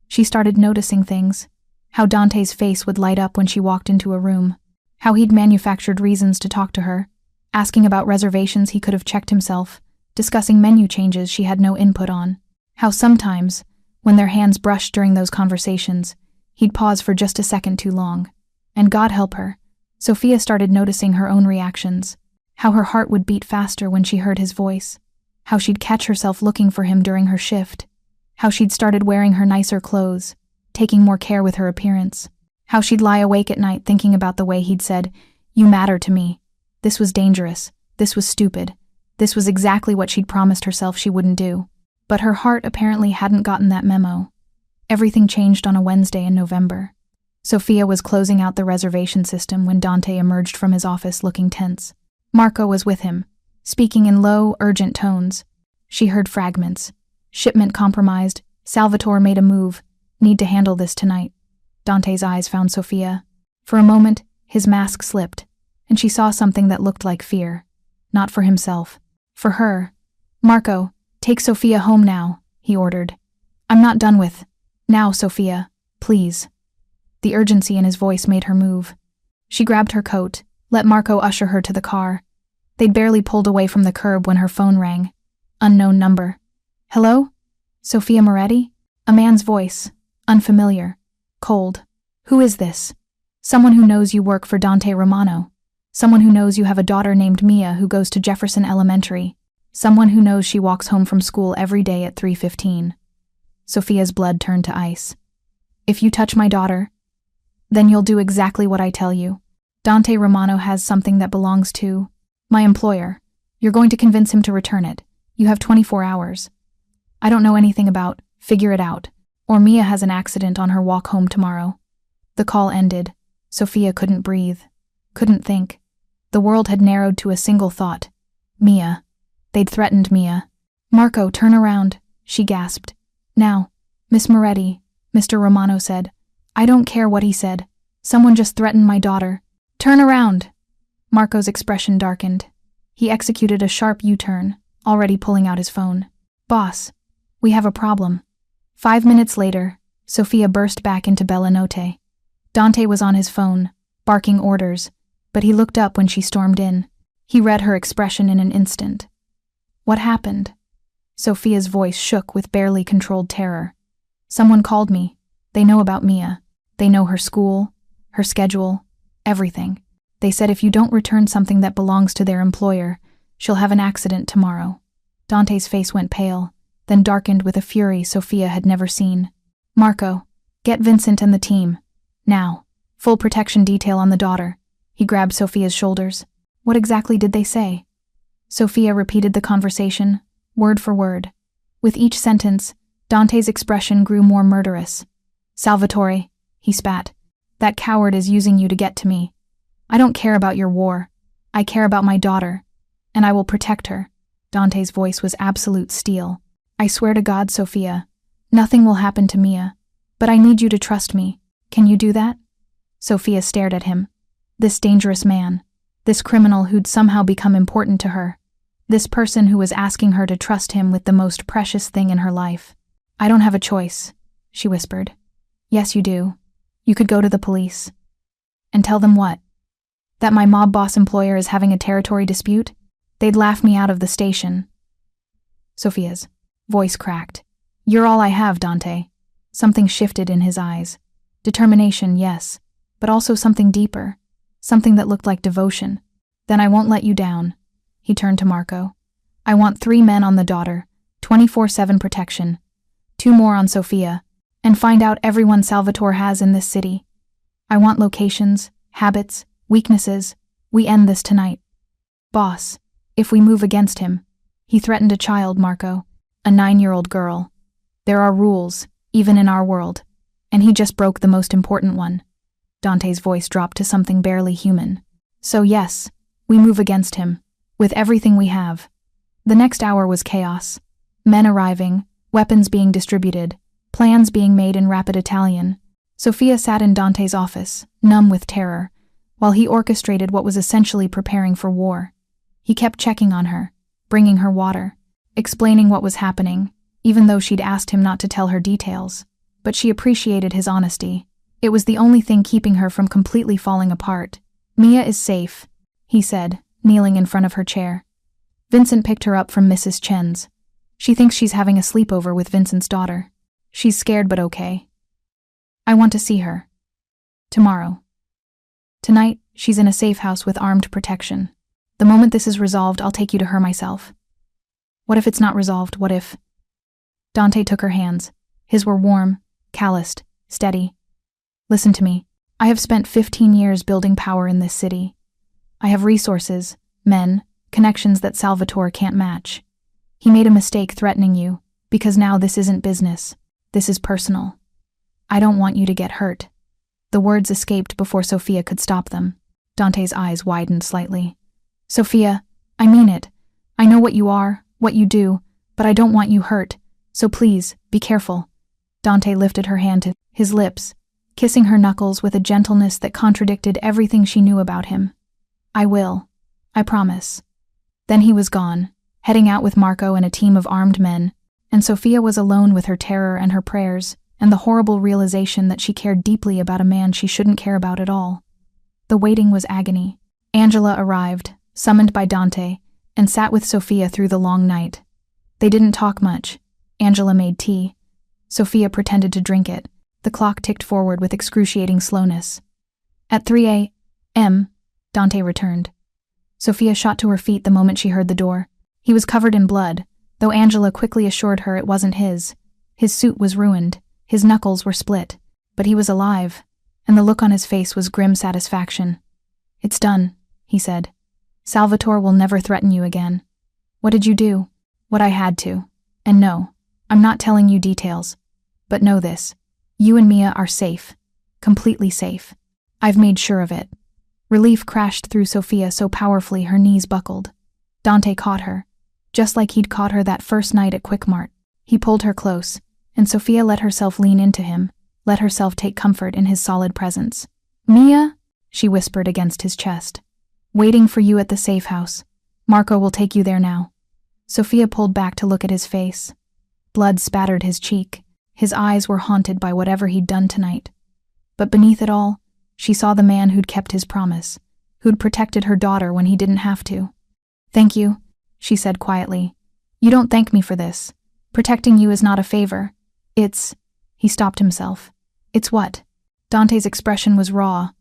She started noticing things. How Dante's face would light up when she walked into a room. How he'd manufactured reasons to talk to her, asking about reservations he could have checked himself, discussing menu changes she had no input on. How sometimes, when their hands brushed during those conversations, he'd pause for just a second too long. And God help her, Sofia started noticing her own reactions. How her heart would beat faster when she heard his voice. How she'd catch herself looking for him during her shift. How she'd started wearing her nicer clothes, taking more care with her appearance. How she'd lie awake at night thinking about the way he'd said, "You matter to me." This was dangerous. This was stupid. This was exactly what she'd promised herself she wouldn't do. But her heart apparently hadn't gotten that memo. Everything changed on a Wednesday in November. Sofia was closing out the reservation system when Dante emerged from his office looking tense. Marco was with him, speaking in low, urgent tones. She heard fragments. Shipment compromised. Salvatore made a move. Need to handle this tonight. Dante's eyes found Sofia. For a moment, his mask slipped, and she saw something that looked like fear. Not for himself. For her. Marco, take Sofia home now, he ordered. I'm not done with. Now, Sofia, please. The urgency in his voice made her move. She grabbed her coat, let Marco usher her to the car. They'd barely pulled away from the curb when her phone rang. Unknown number. Hello? Sofia Moretti? A man's voice. Unfamiliar. Cold. Who is this? Someone who knows you work for Dante Romano. Someone who knows you have a daughter named Mia who goes to Jefferson Elementary. Someone who knows she walks home from school every day at 3:15. Sofia's blood turned to ice. If you touch my daughter, then you'll do exactly what I tell you. Dante Romano has something that belongs to my employer. You're going to convince him to return it. You have 24 hours. I don't know anything about figure it out, or Mia has an accident on her walk home tomorrow. The call ended. Sofia couldn't breathe, couldn't think. The world had narrowed to a single thought. Mia. They'd threatened Mia. Marco, turn around, she gasped. Now, Miss Moretti, Mr. Romano said. I don't care what he said. Someone just threatened my daughter. Turn around. Marco's expression darkened. He executed a sharp U-turn, already pulling out his phone. Boss, we have a problem. 5 minutes later, Sofia burst back into Bella Notte. Dante was on his phone, barking orders, but he looked up when she stormed in. He read her expression in an instant. What happened? Sofia's voice shook with barely controlled terror. Someone called me. They know about Mia. They know her school, her schedule, everything. They said if you don't return something that belongs to their employer, she'll have an accident tomorrow. Dante's face went pale, then darkened with a fury Sofia had never seen. Marco, get Vincent and the team. Now. Full protection detail on the daughter. He grabbed Sofia's shoulders. What exactly did they say? Sofia repeated the conversation, word for word. With each sentence, Dante's expression grew more murderous. Salvatore, he spat. That coward is using you to get to me. I don't care about your war. I care about my daughter. And I will protect her. Dante's voice was absolute steel. I swear to God, Sofia, nothing will happen to Mia. But I need you to trust me. Can you do that? Sofia stared at him. This dangerous man. This criminal who'd somehow become important to her. This person who was asking her to trust him with the most precious thing in her life. I don't have a choice, she whispered. Yes, you do. You could go to the police. And tell them what? That my mob boss employer is having a territory dispute? They'd laugh me out of the station. Sofia's voice cracked. You're all I have, Dante. Something shifted in his eyes. Determination, yes, but also something deeper. Something that looked like devotion. Then I won't let you down. He turned to Marco. I want 3 men on the daughter, 24/7 protection. 2 more on Sofia, and find out everyone Salvatore has in this city. I want locations, habits, weaknesses. We end this tonight. Boss, if we move against him. He threatened a child, Marco, a 9-year-old girl. There are rules, even in our world, and he just broke the most important one. Dante's voice dropped to something barely human. So yes, we move against him, with everything we have. The next hour was chaos. Men arriving, weapons being distributed, plans being made in rapid Italian. Sofia sat in Dante's office, numb with terror, while he orchestrated what was essentially preparing for war. He kept checking on her, bringing her water, explaining what was happening, even though she'd asked him not to tell her details. But she appreciated his honesty. It was the only thing keeping her from completely falling apart. Mia is safe, he said, kneeling in front of her chair. Vincent picked her up from Mrs. Chen's. She thinks she's having a sleepover with Vincent's daughter. She's scared but okay. I want to see her. Tomorrow. Tonight, she's in a safe house with armed protection. The moment this is resolved, I'll take you to her myself. What if it's not resolved? What if? Dante took her hands. His were warm, calloused, steady. Listen to me. I have spent 15 years building power in this city. I have resources, men, connections that Salvatore can't match. He made a mistake threatening you, because now this isn't business. This is personal. I don't want you to get hurt. The words escaped before Sofia could stop them. Dante's eyes widened slightly. Sofia, I mean it. I know what you are, what you do, but I don't want you hurt. So please, be careful. Dante lifted her hand to his lips, kissing her knuckles with a gentleness that contradicted everything she knew about him. I will. I promise. Then he was gone, heading out with Marco and a team of armed men, and Sofia was alone with her terror and her prayers, and the horrible realization that she cared deeply about a man she shouldn't care about at all. The waiting was agony. Angela arrived, summoned by Dante, and sat with Sofia through the long night. They didn't talk much. Angela made tea. Sofia pretended to drink it. The clock ticked forward with excruciating slowness. At 3 a.m., Dante returned. Sofia shot to her feet the moment she heard the door. He was covered in blood, though Angela quickly assured her it wasn't his. His suit was ruined, his knuckles were split, but he was alive, and the look on his face was grim satisfaction. It's done, he said. Salvatore will never threaten you again. What did you do? What I had to. And no, I'm not telling you details. But know this. You and Mia are safe. Completely safe. I've made sure of it. Relief crashed through Sofia so powerfully her knees buckled. Dante caught her, just like he'd caught her that first night at Quickmart. He pulled her close, and Sofia let herself lean into him, let herself take comfort in his solid presence. Mia, she whispered against his chest. Waiting for you at the safe house. Marco will take you there now. Sofia pulled back to look at his face. Blood spattered his cheek. His eyes were haunted by whatever he'd done tonight. But beneath it all, she saw the man who'd kept his promise, who'd protected her daughter when he didn't have to. "Thank you," she said quietly. "You don't thank me for this. Protecting you is not a favor. It's—" He stopped himself. "It's what?" Dante's expression was raw,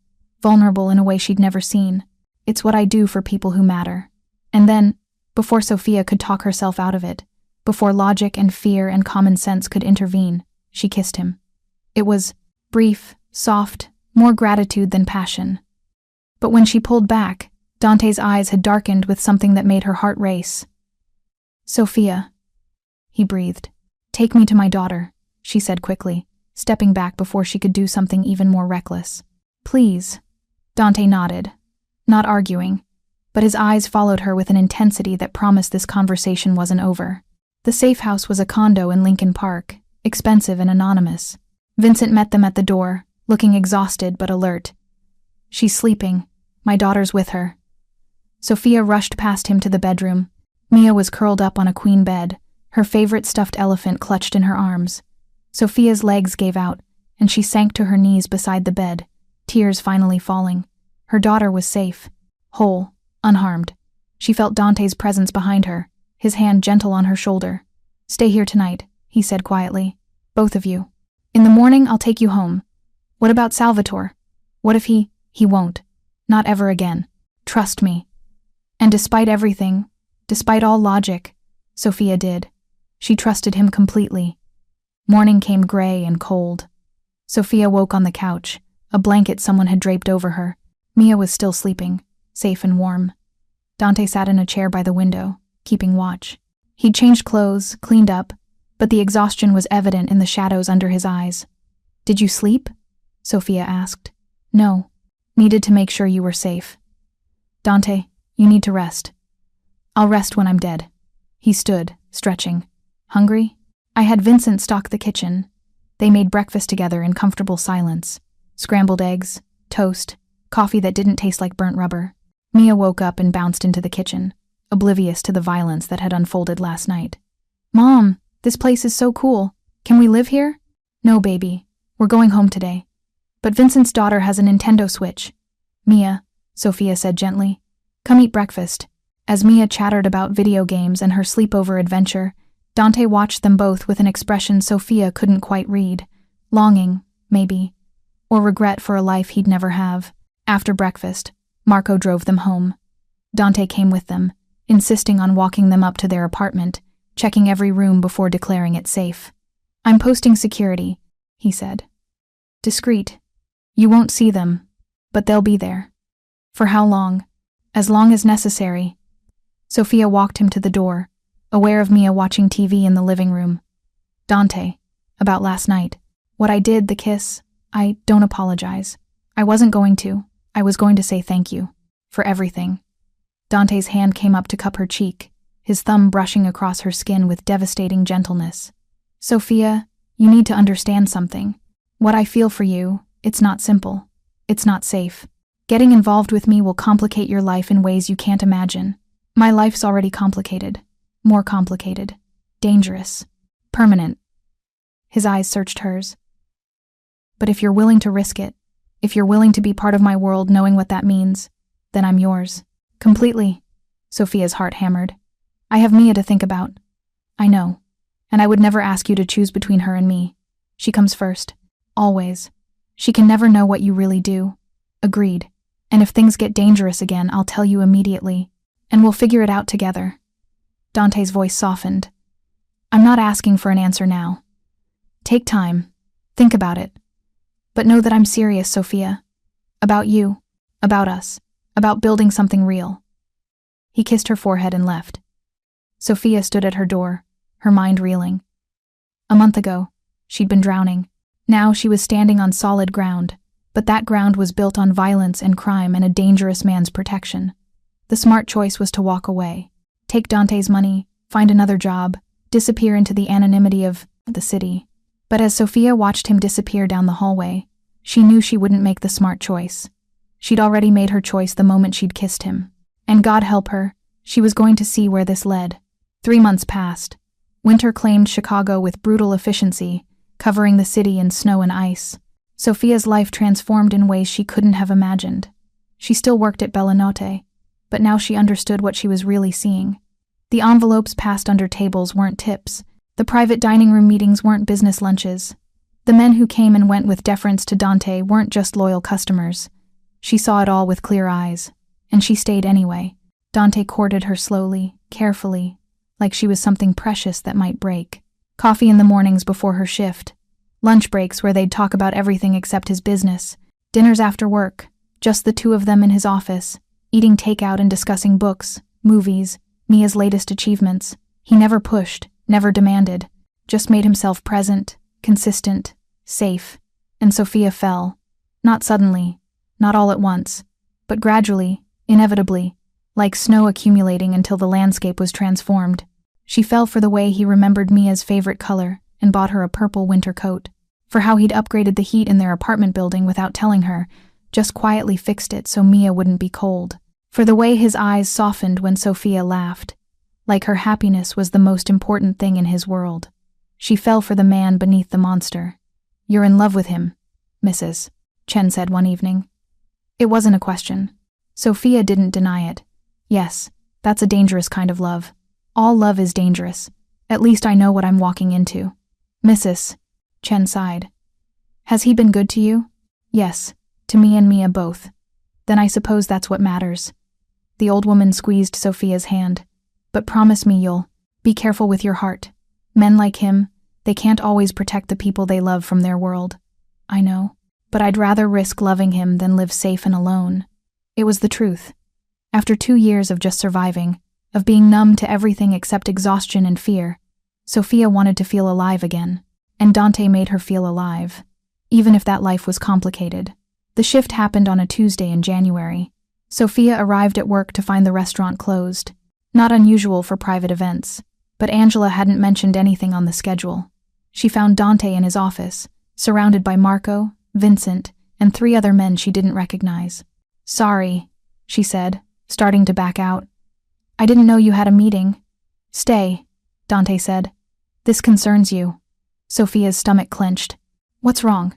vulnerable in a way she'd never seen. "It's what I do for people who matter." And then, before Sofia could talk herself out of it, before logic and fear and common sense could intervene, she kissed him. It was brief, soft, more gratitude than passion. But when she pulled back, Dante's eyes had darkened with something that made her heart race. "Sofia," he breathed. "Take me to my daughter," she said quickly, stepping back before she could do something even more reckless. "Please." Dante nodded, not arguing, but his eyes followed her with an intensity that promised this conversation wasn't over. The safe house was a condo in Lincoln Park, expensive and anonymous. Vincent met them at the door, looking exhausted but alert. "She's sleeping. My daughter's with her." Sofia rushed past him to the bedroom. Mia was curled up on a queen bed, her favorite stuffed elephant clutched in her arms. Sofia's legs gave out, and she sank to her knees beside the bed, tears finally falling. Her daughter was safe, whole, unharmed. She felt Dante's presence behind her, his hand gentle on her shoulder. "Stay here tonight," he said quietly. "Both of you. In the morning, I'll take you home. What about Salvatore? What if he won't. Not ever again. Trust me." And despite everything, despite all logic, Sofia did. She trusted him completely. Morning came gray and cold. Sofia woke on the couch, a blanket someone had draped over her. Mia was still sleeping, safe and warm. Dante sat in a chair by the window, keeping watch. He'd changed clothes, cleaned up, but the exhaustion was evident in the shadows under his eyes. "Did you sleep?" Sofia asked. "No. Needed to make sure you were safe." "Dante, you need to rest." "I'll rest when I'm dead." He stood, stretching. "Hungry?" "I had Vincent stock the kitchen." They made breakfast together in comfortable silence. Scrambled eggs, toast, coffee that didn't taste like burnt rubber. Mia woke up and bounced into the kitchen, oblivious to the violence that had unfolded last night. "Mom, this place is so cool. Can we live here?" "No, baby. We're going home today." "But Vincent's daughter has a Nintendo Switch." "Mia," Sofia said gently, "come eat breakfast." As Mia chattered about video games and her sleepover adventure, Dante watched them both with an expression Sofia couldn't quite read. Longing, maybe, or regret for a life he'd never have. After breakfast, Marco drove them home. Dante came with them, insisting on walking them up to their apartment, checking every room before declaring it safe. "I'm posting security," he said. "Discreet. You won't see them, but they'll be there." "For how long?" "As long as necessary." Sofia walked him to the door, aware of Mia watching TV in the living room. "Dante, about last night. What I did, the kiss, I don't apologize. I wasn't going to. I was going to say thank you. For everything." Dante's hand came up to cup her cheek, his thumb brushing across her skin with devastating gentleness. "Sofia, you need to understand something. What I feel for you, it's not simple. It's not safe. Getting involved with me will complicate your life in ways you can't imagine. My life's already complicated. More complicated. Dangerous. Permanent." His eyes searched hers. "But if you're willing to risk it, if you're willing to be part of my world knowing what that means, then I'm yours. Completely." Sofia's heart hammered. "I have Mia to think about." "I know. And I would never ask you to choose between her and me. She comes first. Always. She can never know what you really do." "Agreed. And if things get dangerous again, I'll tell you immediately. And we'll figure it out together." Dante's voice softened. "I'm not asking for an answer now. Take time. Think about it. But know that I'm serious, Sofia. About you. About us. About building something real." He kissed her forehead and left. Sofia stood at her door, her mind reeling. A month ago, she'd been drowning. Now she was standing on solid ground, but that ground was built on violence and crime and a dangerous man's protection. The smart choice was to walk away, take Dante's money, find another job, disappear into the anonymity of the city. But as Sofia watched him disappear down the hallway, she knew she wouldn't make the smart choice. She'd already made her choice the moment she'd kissed him. And God help her, she was going to see where this led. 3 months passed. Winter claimed Chicago with brutal efficiency, covering the city in snow and ice. Sofia's life transformed in ways she couldn't have imagined. She still worked at Bellanotte, but now she understood what she was really seeing. The envelopes passed under tables weren't tips. The private dining room meetings weren't business lunches. The men who came and went with deference to Dante weren't just loyal customers. She saw it all with clear eyes, and she stayed anyway. Dante courted her slowly, carefully, like she was something precious that might break. Coffee in the mornings before her shift. Lunch breaks where they'd talk about everything except his business. Dinners after work, just the two of them in his office, eating takeout and discussing books, movies, Mia's latest achievements. He never pushed, never demanded, just made himself present, consistent, safe. And Sofia fell. Not suddenly, not all at once, but gradually, inevitably, like snow accumulating until the landscape was transformed. She fell for the way he remembered Mia's favorite color and bought her a purple winter coat, for how he'd upgraded the heat in their apartment building without telling her, just quietly fixed it so Mia wouldn't be cold, for the way his eyes softened when Sofia laughed, like her happiness was the most important thing in his world. She fell for the man beneath the monster. "You're in love with him, Mrs. Chen said one evening. It wasn't a question. Sofia didn't deny it. Yes, that's a dangerous kind of love. All love is dangerous. At least I know what I'm walking into. Mrs. Chen sighed. Has he been good to you? Yes, to me and Mia both. Then I suppose that's what matters. The old woman squeezed Sofia's hand. But promise me you'll be careful with your heart. Men like him, they can't always protect the people they love from their world. I know, but I'd rather risk loving him than live safe and alone. It was the truth. After 2 years of just surviving, of being numb to everything except exhaustion and fear, Sofia wanted to feel alive again, and Dante made her feel alive, even if that life was complicated. The shift happened on a Tuesday in January. Sofia arrived at work to find the restaurant closed. Not unusual for private events, but Angela hadn't mentioned anything on the schedule. She found Dante in his office, surrounded by Marco, Vincent, and 3 other men she didn't recognize. "Sorry," she said, starting to back out. "I didn't know you had a meeting." "Stay," Dante said. "This concerns you." Sofia's stomach clenched. "What's wrong?"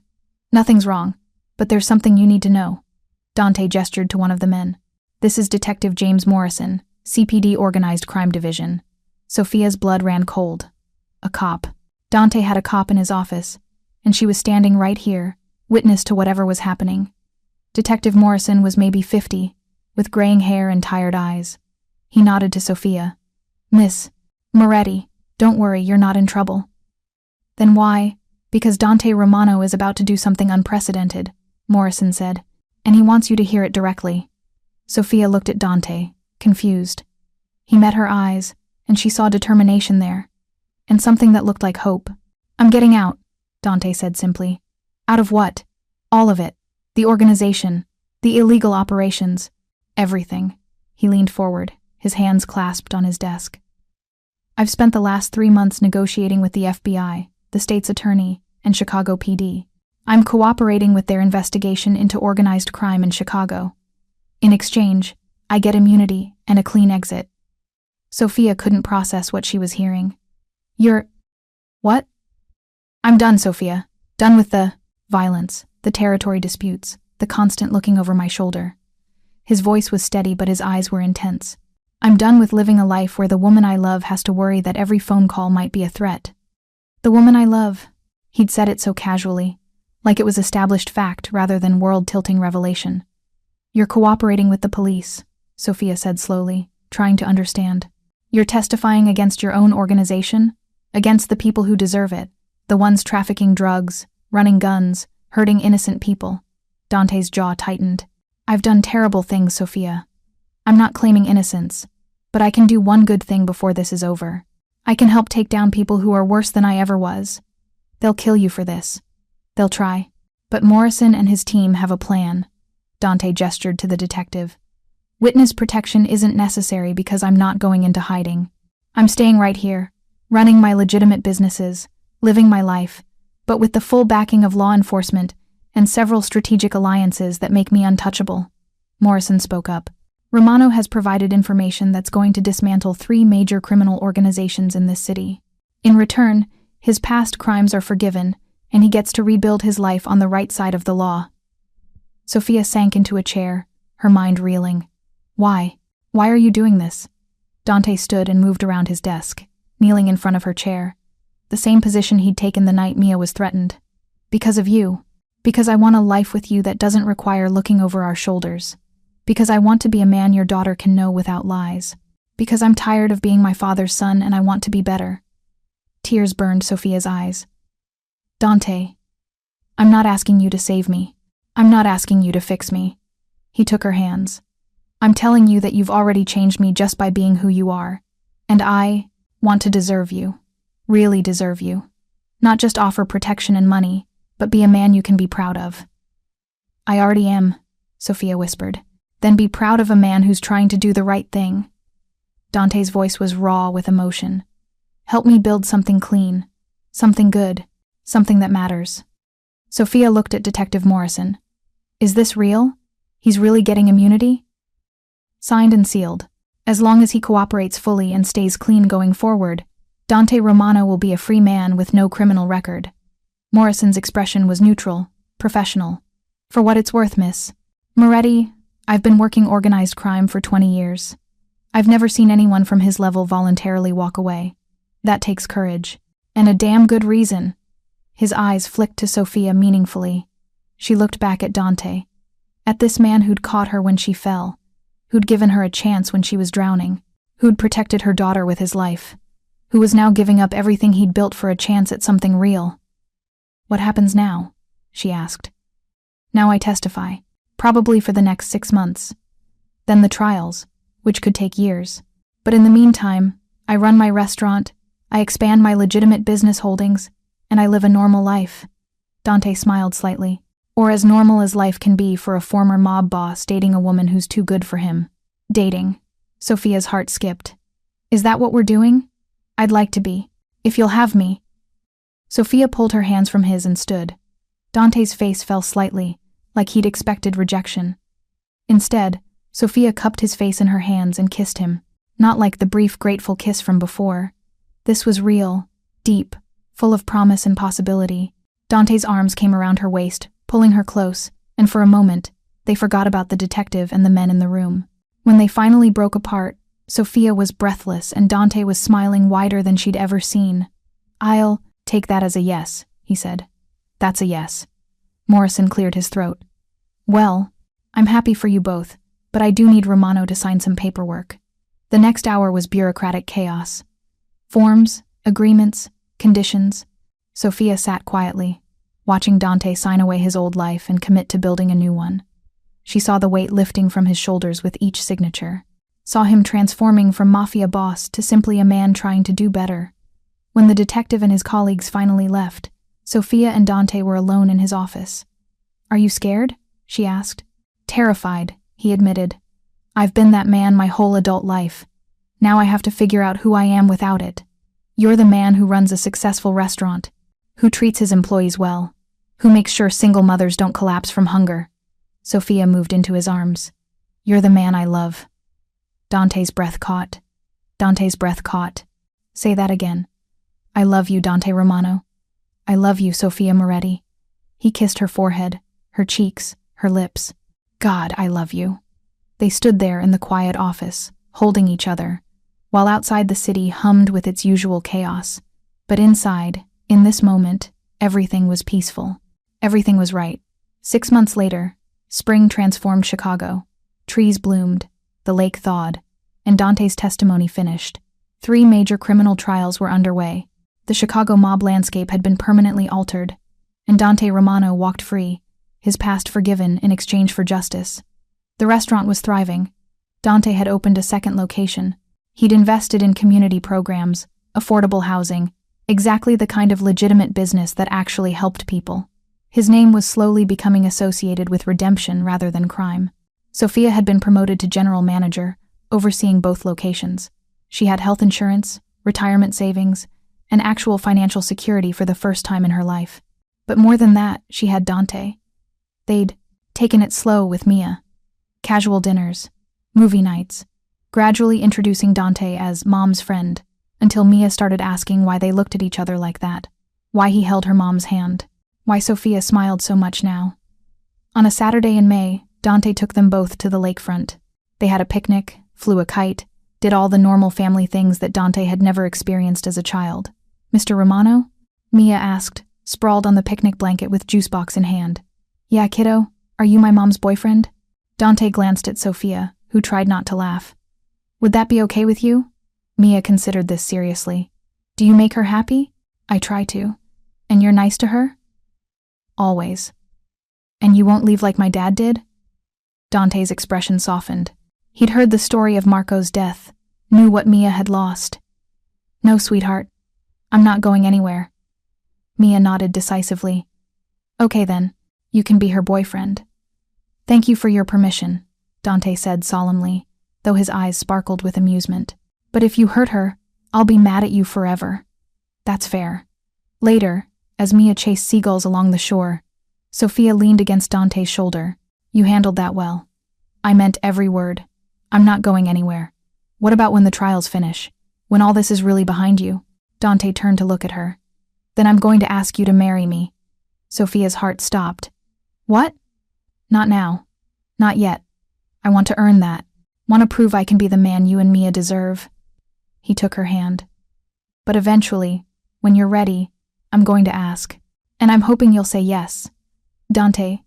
"Nothing's wrong, but there's something you need to know." Dante gestured to one of the men. "This is Detective James Morrison, CPD Organized Crime Division." Sofia's blood ran cold. A cop. Dante had a cop in his office, and she was standing right here, witness to whatever was happening. Detective Morrison was maybe 50, with graying hair and tired eyes. He nodded to Sofia. "Miss Moretti, don't worry, you're not in trouble." "Then why?" "Because Dante Romano is about to do something unprecedented," Morrison said, "and he wants you to hear it directly." Sofia looked at Dante, confused. He met her eyes, and she saw determination there, and something that looked like hope. "I'm getting out," Dante said simply. "Out of what?" "All of it. The organization, the illegal operations, everything." He leaned forward, his hands clasped on his desk. "I've spent the last 3 months negotiating with the FBI, the state's attorney, and Chicago PD. I'm cooperating with their investigation into organized crime in Chicago. In exchange, I get immunity and a clean exit." Sofia couldn't process what she was hearing. "You're... what?" "I'm done, Sofia. Done with the violence, the territory disputes, the constant looking over my shoulder." His voice was steady, but his eyes were intense. "I'm done with living a life where the woman I love has to worry that every phone call might be a threat." "The woman I love." He'd said it so casually, like it was established fact rather than world-tilting revelation. "You're cooperating with the police," Sofia said slowly, trying to understand. "You're testifying against your own organization, against the people who deserve it, the ones trafficking drugs, running guns, hurting innocent people." Dante's jaw tightened. "I've done terrible things, Sofia. I'm not claiming innocence, but I can do one good thing before this is over. I can help take down people who are worse than I ever was. They'll kill you for this. They'll try. But Morrison and his team have a plan." Dante gestured to the detective. "Witness protection isn't necessary because I'm not going into hiding. I'm staying right here, running my legitimate businesses, living my life, but with the full backing of law enforcement and several strategic alliances that make me untouchable." Morrison spoke up. "Romano has provided information that's going to dismantle 3 major criminal organizations in this city. In return, his past crimes are forgiven, and he gets to rebuild his life on the right side of the law." Sofia sank into a chair, her mind reeling. Why? Why are you doing this? Dante stood and moved around his desk, kneeling in front of her chair, the same position he'd taken the night Mia was threatened. Because of you. Because I want a life with you that doesn't require looking over our shoulders. Because I want to be a man your daughter can know without lies. Because I'm tired of being my father's son and I want to be better. Tears burned Sofia's eyes. Dante, I'm not asking you to save me. I'm not asking you to fix me. He took her hands. I'm telling you that you've already changed me just by being who you are. And I want to deserve you. Really deserve you. Not just offer protection and money, but be a man you can be proud of. I already am, Sofia whispered. Then be proud of a man who's trying to do the right thing. Dante's voice was raw with emotion. Help me build something clean, something good, something that matters. Sofia looked at Detective Morrison. Is this real? He's really getting immunity? Signed and sealed. As long as he cooperates fully and stays clean going forward, Dante Romano will be a free man with no criminal record. Morrison's expression was neutral, professional. For what it's worth, Miss Moretti, I've been working organized crime for 20 years. I've never seen anyone from his level voluntarily walk away. That takes courage. And a damn good reason. His eyes flicked to Sofia meaningfully. She looked back at Dante. At this man who'd caught her when she fell, who'd given her a chance when she was drowning, who'd protected her daughter with his life, who was now giving up everything he'd built for a chance at something real. What happens now? She asked. Now I testify, probably for the next 6 months. Then the trials, which could take years. But in the meantime, I run my restaurant, I expand my legitimate business holdings, and I live a normal life. Dante smiled slightly. Or as normal as life can be for a former mob boss dating a woman who's too good for him. Dating. Sofia's heart skipped. Is that what we're doing? I'd like to be. If you'll have me. Sofia pulled her hands from his and stood. Dante's face fell slightly, like he'd expected rejection. Instead, Sofia cupped his face in her hands and kissed him, not like the brief, grateful kiss from before. This was real, deep, full of promise and possibility. Dante's arms came around her waist, pulling her close, and for a moment, they forgot about the detective and the men in the room. When they finally broke apart, Sofia was breathless and Dante was smiling wider than she'd ever seen. I'll take that as a yes, he said. That's a yes. Morrison cleared his throat. Well, I'm happy for you both, but I do need Romano to sign some paperwork. The next hour was bureaucratic chaos. Forms, agreements, conditions. Sofia sat quietly, watching Dante sign away his old life and commit to building a new one. She saw the weight lifting from his shoulders with each signature, saw him transforming from Mafia boss to simply a man trying to do better. When the detective and his colleagues finally left, Sofia and Dante were alone in his office. Are you scared? She asked. Terrified, he admitted. I've been that man my whole adult life. Now I have to figure out who I am without it. You're the man who runs a successful restaurant, who treats his employees well, who makes sure single mothers don't collapse from hunger. Sofia moved into his arms. You're the man I love. Dante's breath caught. Dante's breath caught. Say that again. I love you, Dante Romano. I love you, Sofia Moretti. He kissed her forehead, her cheeks, her lips. God, I love you. They stood there in the quiet office, holding each other, while outside the city hummed with its usual chaos. But inside, in this moment, everything was peaceful. Everything was right. 6 months later, spring transformed Chicago. Trees bloomed, the lake thawed, and Dante's testimony finished. 3 major criminal trials were underway. The Chicago mob landscape had been permanently altered, and Dante Romano walked free, his past forgiven in exchange for justice. The restaurant was thriving. Dante had opened a second location. He'd invested in community programs, affordable housing, exactly the kind of legitimate business that actually helped people. His name was slowly becoming associated with redemption rather than crime. Sofia had been promoted to general manager, overseeing both locations. She had health insurance, retirement savings, and actual financial security for the first time in her life. But more than that, she had Dante. They'd taken it slow with Mia. Casual dinners, movie nights, gradually introducing Dante as mom's friend, until Mia started asking why they looked at each other like that, why he held her mom's hand, why Sofia smiled so much now. On a Saturday in May, Dante took them both to the lakefront. They had a picnic, flew a kite, did all the normal family things that Dante had never experienced as a child. "Mr. Romano?" Mia asked, sprawled on the picnic blanket with juice box in hand. "Yeah, kiddo, are you my mom's boyfriend?" Dante glanced at Sofia, who tried not to laugh. "Would that be okay with you?" Mia considered this seriously. "Do you make her happy?" "I try to." "And you're nice to her?" "Always." "And you won't leave like my dad did?" Dante's expression softened. He'd heard the story of Marco's death, knew what Mia had lost. "No, sweetheart. I'm not going anywhere." Mia nodded decisively. "Okay then, you can be her boyfriend." "Thank you for your permission," Dante said solemnly, though his eyes sparkled with amusement. "But if you hurt her, I'll be mad at you forever." "That's fair." Later, as Mia chased seagulls along the shore, Sofia leaned against Dante's shoulder. "You handled that well. I meant every word. I'm not going anywhere. What about when the trials finish? When all this is really behind you?" Dante turned to look at her. "Then I'm going to ask you to marry me." Sofia's heart stopped. "What?" "Not now. Not yet. I want to earn that. Want to prove I can be the man you and Mia deserve." He took her hand. "But eventually, when you're ready, I'm going to ask. And I'm hoping you'll say yes." "Dante,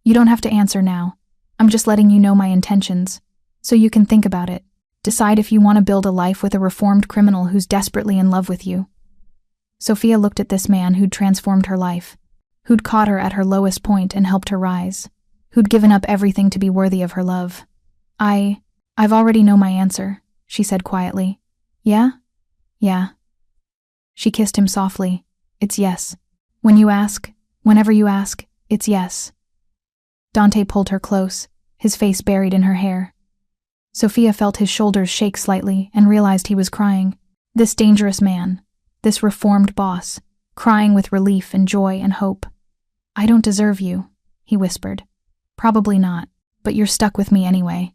you don't have to answer now. I'm just letting you know my intentions, so you can think about it. Decide if you want to build a life with a reformed criminal who's desperately in love with you." Sofia looked at this man who'd transformed her life, who'd caught her at her lowest point and helped her rise, who'd given up everything to be worthy of her love. I've already know my answer," she said quietly. "Yeah?" "Yeah." She kissed him softly. "It's yes. When you ask, whenever you ask, it's yes." Dante pulled her close, his face buried in her hair. Sofia felt his shoulders shake slightly and realized he was crying. This dangerous man, this reformed boss, crying with relief and joy and hope. "I don't deserve you," he whispered. "Probably not, but you're stuck with me anyway."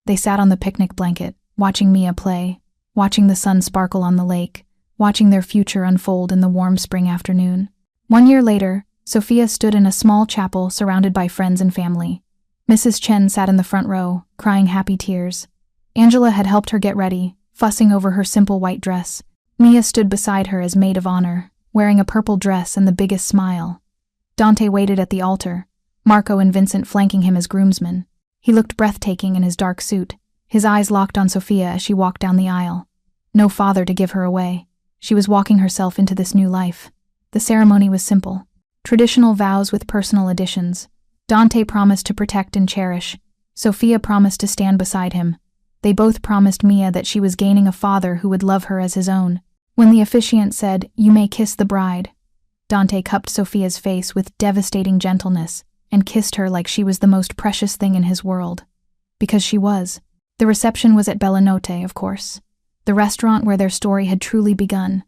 They sat on the picnic blanket, watching Mia play, watching the sun sparkle on the lake, watching their future unfold in the warm spring afternoon. 1 year later, Sofia stood in a small chapel surrounded by friends and family. Mrs. Chen sat in the front row, crying happy tears. Angela had helped her get ready, fussing over her simple white dress. Mia stood beside her as maid of honor, wearing a purple dress and the biggest smile. Dante waited at the altar, Marco and Vincent flanking him as groomsmen. He looked breathtaking in his dark suit, his eyes locked on Sofia as she walked down the aisle. No father to give her away. She was walking herself into this new life. The ceremony was simple. Traditional vows with personal additions. Dante promised to protect and cherish. Sofia promised to stand beside him. They both promised Mia that she was gaining a father who would love her as his own. When the officiant said, "You may kiss the bride," Dante cupped Sofia's face with devastating gentleness and kissed her like she was the most precious thing in his world. Because she was. The reception was at Bellanotte, of course. The restaurant where their story had truly begun.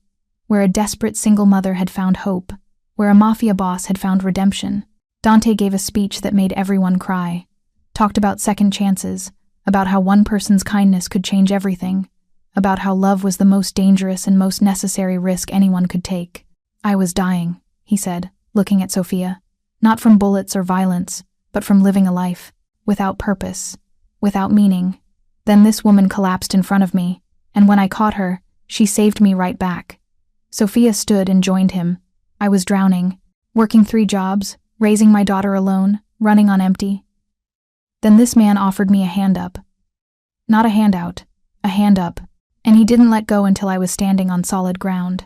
Where a desperate single mother had found hope. Where a mafia boss had found redemption. Dante gave a speech that made everyone cry. Talked about second chances. About how one person's kindness could change everything. About how love was the most dangerous and most necessary risk anyone could take. "I was dying," he said, looking at Sofia. "Not from bullets or violence, but from living a life. Without purpose. Without meaning. Then this woman collapsed in front of me, and when I caught her, she saved me right back." Sofia stood and joined him. "I was drowning. Working 3 jobs, raising my daughter alone, running on empty. Then this man offered me a hand up. Not a handout, a hand up. And he didn't let go until I was standing on solid ground.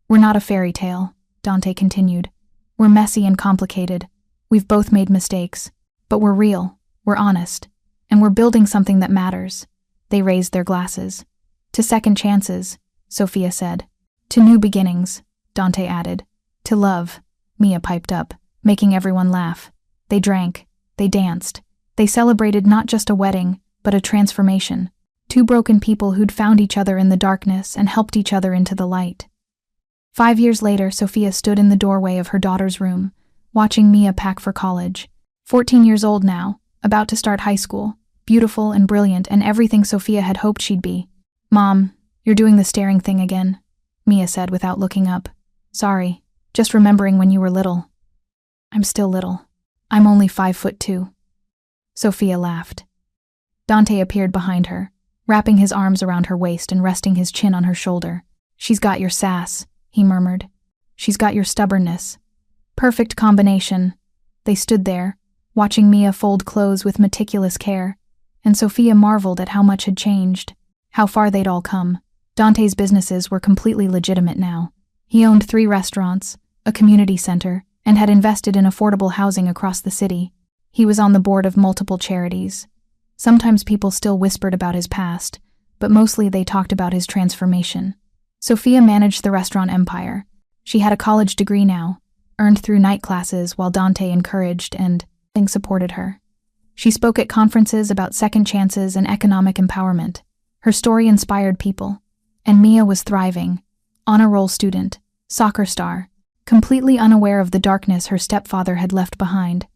We're not a fairy tale," Dante continued. "We're messy and complicated. We've both made mistakes. But we're real, we're honest, and we're building something that matters." They raised their glasses. "To second chances," Sofia said. "To new beginnings," Dante added. "To love," Mia piped up, making everyone laugh. They drank, they danced, they celebrated not just a wedding, but a transformation. 2 broken people who'd found each other in the darkness and helped each other into the light. 5 years later, Sofia stood in the doorway of her daughter's room, watching Mia pack for college. 14 years old now, about to start high school, beautiful and brilliant and everything Sofia had hoped she'd be. "Mom, you're doing the staring thing again," Mia said without looking up. "Sorry, just remembering when you were little." "I'm still little. I'm only 5'2". Sofia laughed. Dante appeared behind her, wrapping his arms around her waist and resting his chin on her shoulder. "She's got your sass," he murmured. "She's got your stubbornness. Perfect combination." They stood there, watching Mia fold clothes with meticulous care, and Sofia marveled at how much had changed, how far they'd all come. Dante's businesses were completely legitimate now. He owned 3 restaurants, a community center, and had invested in affordable housing across the city. He was on the board of multiple charities. Sometimes people still whispered about his past, but mostly they talked about his transformation. Sofia managed the restaurant empire. She had a college degree now, earned through night classes while Dante encouraged and supported her. She spoke at conferences about second chances and economic empowerment. Her story inspired people, and Mia was thriving, honor roll student, soccer star, completely unaware of the darkness her stepfather had left behind.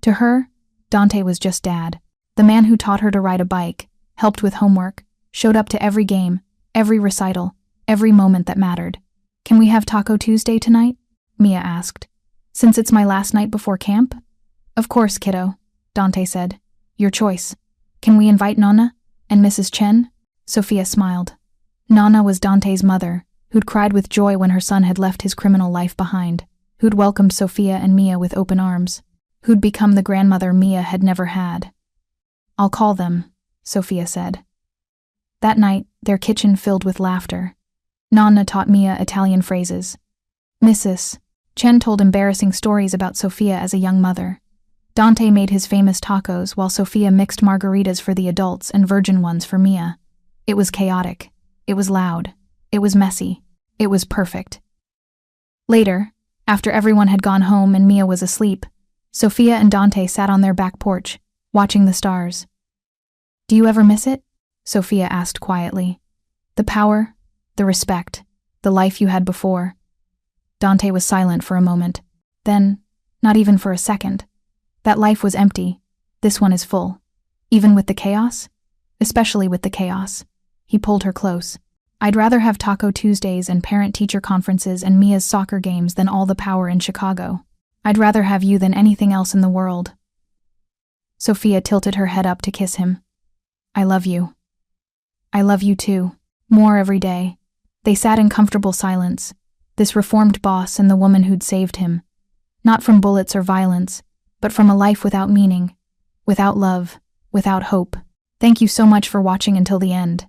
To her, Dante was just dad, the man who taught her to ride a bike, helped with homework, showed up to every game, every recital, every moment that mattered. "Can we have Taco Tuesday tonight?" Mia asked. "Since it's my last night before camp?" "Of course, kiddo," Dante said. "Your choice. Can we invite Nonna and Mrs. Chen?" Sofia smiled. Nonna was Dante's mother, who'd cried with joy when her son had left his criminal life behind, who'd welcomed Sofia and Mia with open arms, who'd become the grandmother Mia had never had. "I'll call them," Sofia said. That night, their kitchen filled with laughter. Nonna taught Mia Italian phrases. Mrs. Chen told embarrassing stories about Sofia as a young mother. Dante made his famous tacos while Sofia mixed margaritas for the adults and virgin ones for Mia. It was chaotic. It was loud. It was messy. It was perfect. Later, after everyone had gone home and Mia was asleep, Sofia and Dante sat on their back porch, watching the stars. "Do you ever miss it?" Sofia asked quietly. "The power, the respect, the life you had before." Dante was silent for a moment. Then, not even for a second. "That life was empty. This one is full. Even with the chaos? Especially with the chaos." He pulled her close. "I'd rather have Taco Tuesdays and parent-teacher conferences and Mia's soccer games than all the power in Chicago. I'd rather have you than anything else in the world." Sofia tilted her head up to kiss him. "I love you." "I love you too. More every day." They sat in comfortable silence, this reformed boss and the woman who'd saved him. Not from bullets or violence, but from a life without meaning, without love, without hope. Thank you so much for watching until the end.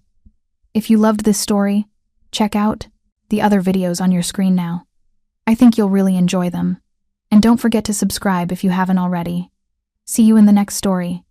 If you loved this story, check out the other videos on your screen now. I think you'll really enjoy them. And don't forget to subscribe if you haven't already. See you in the next story.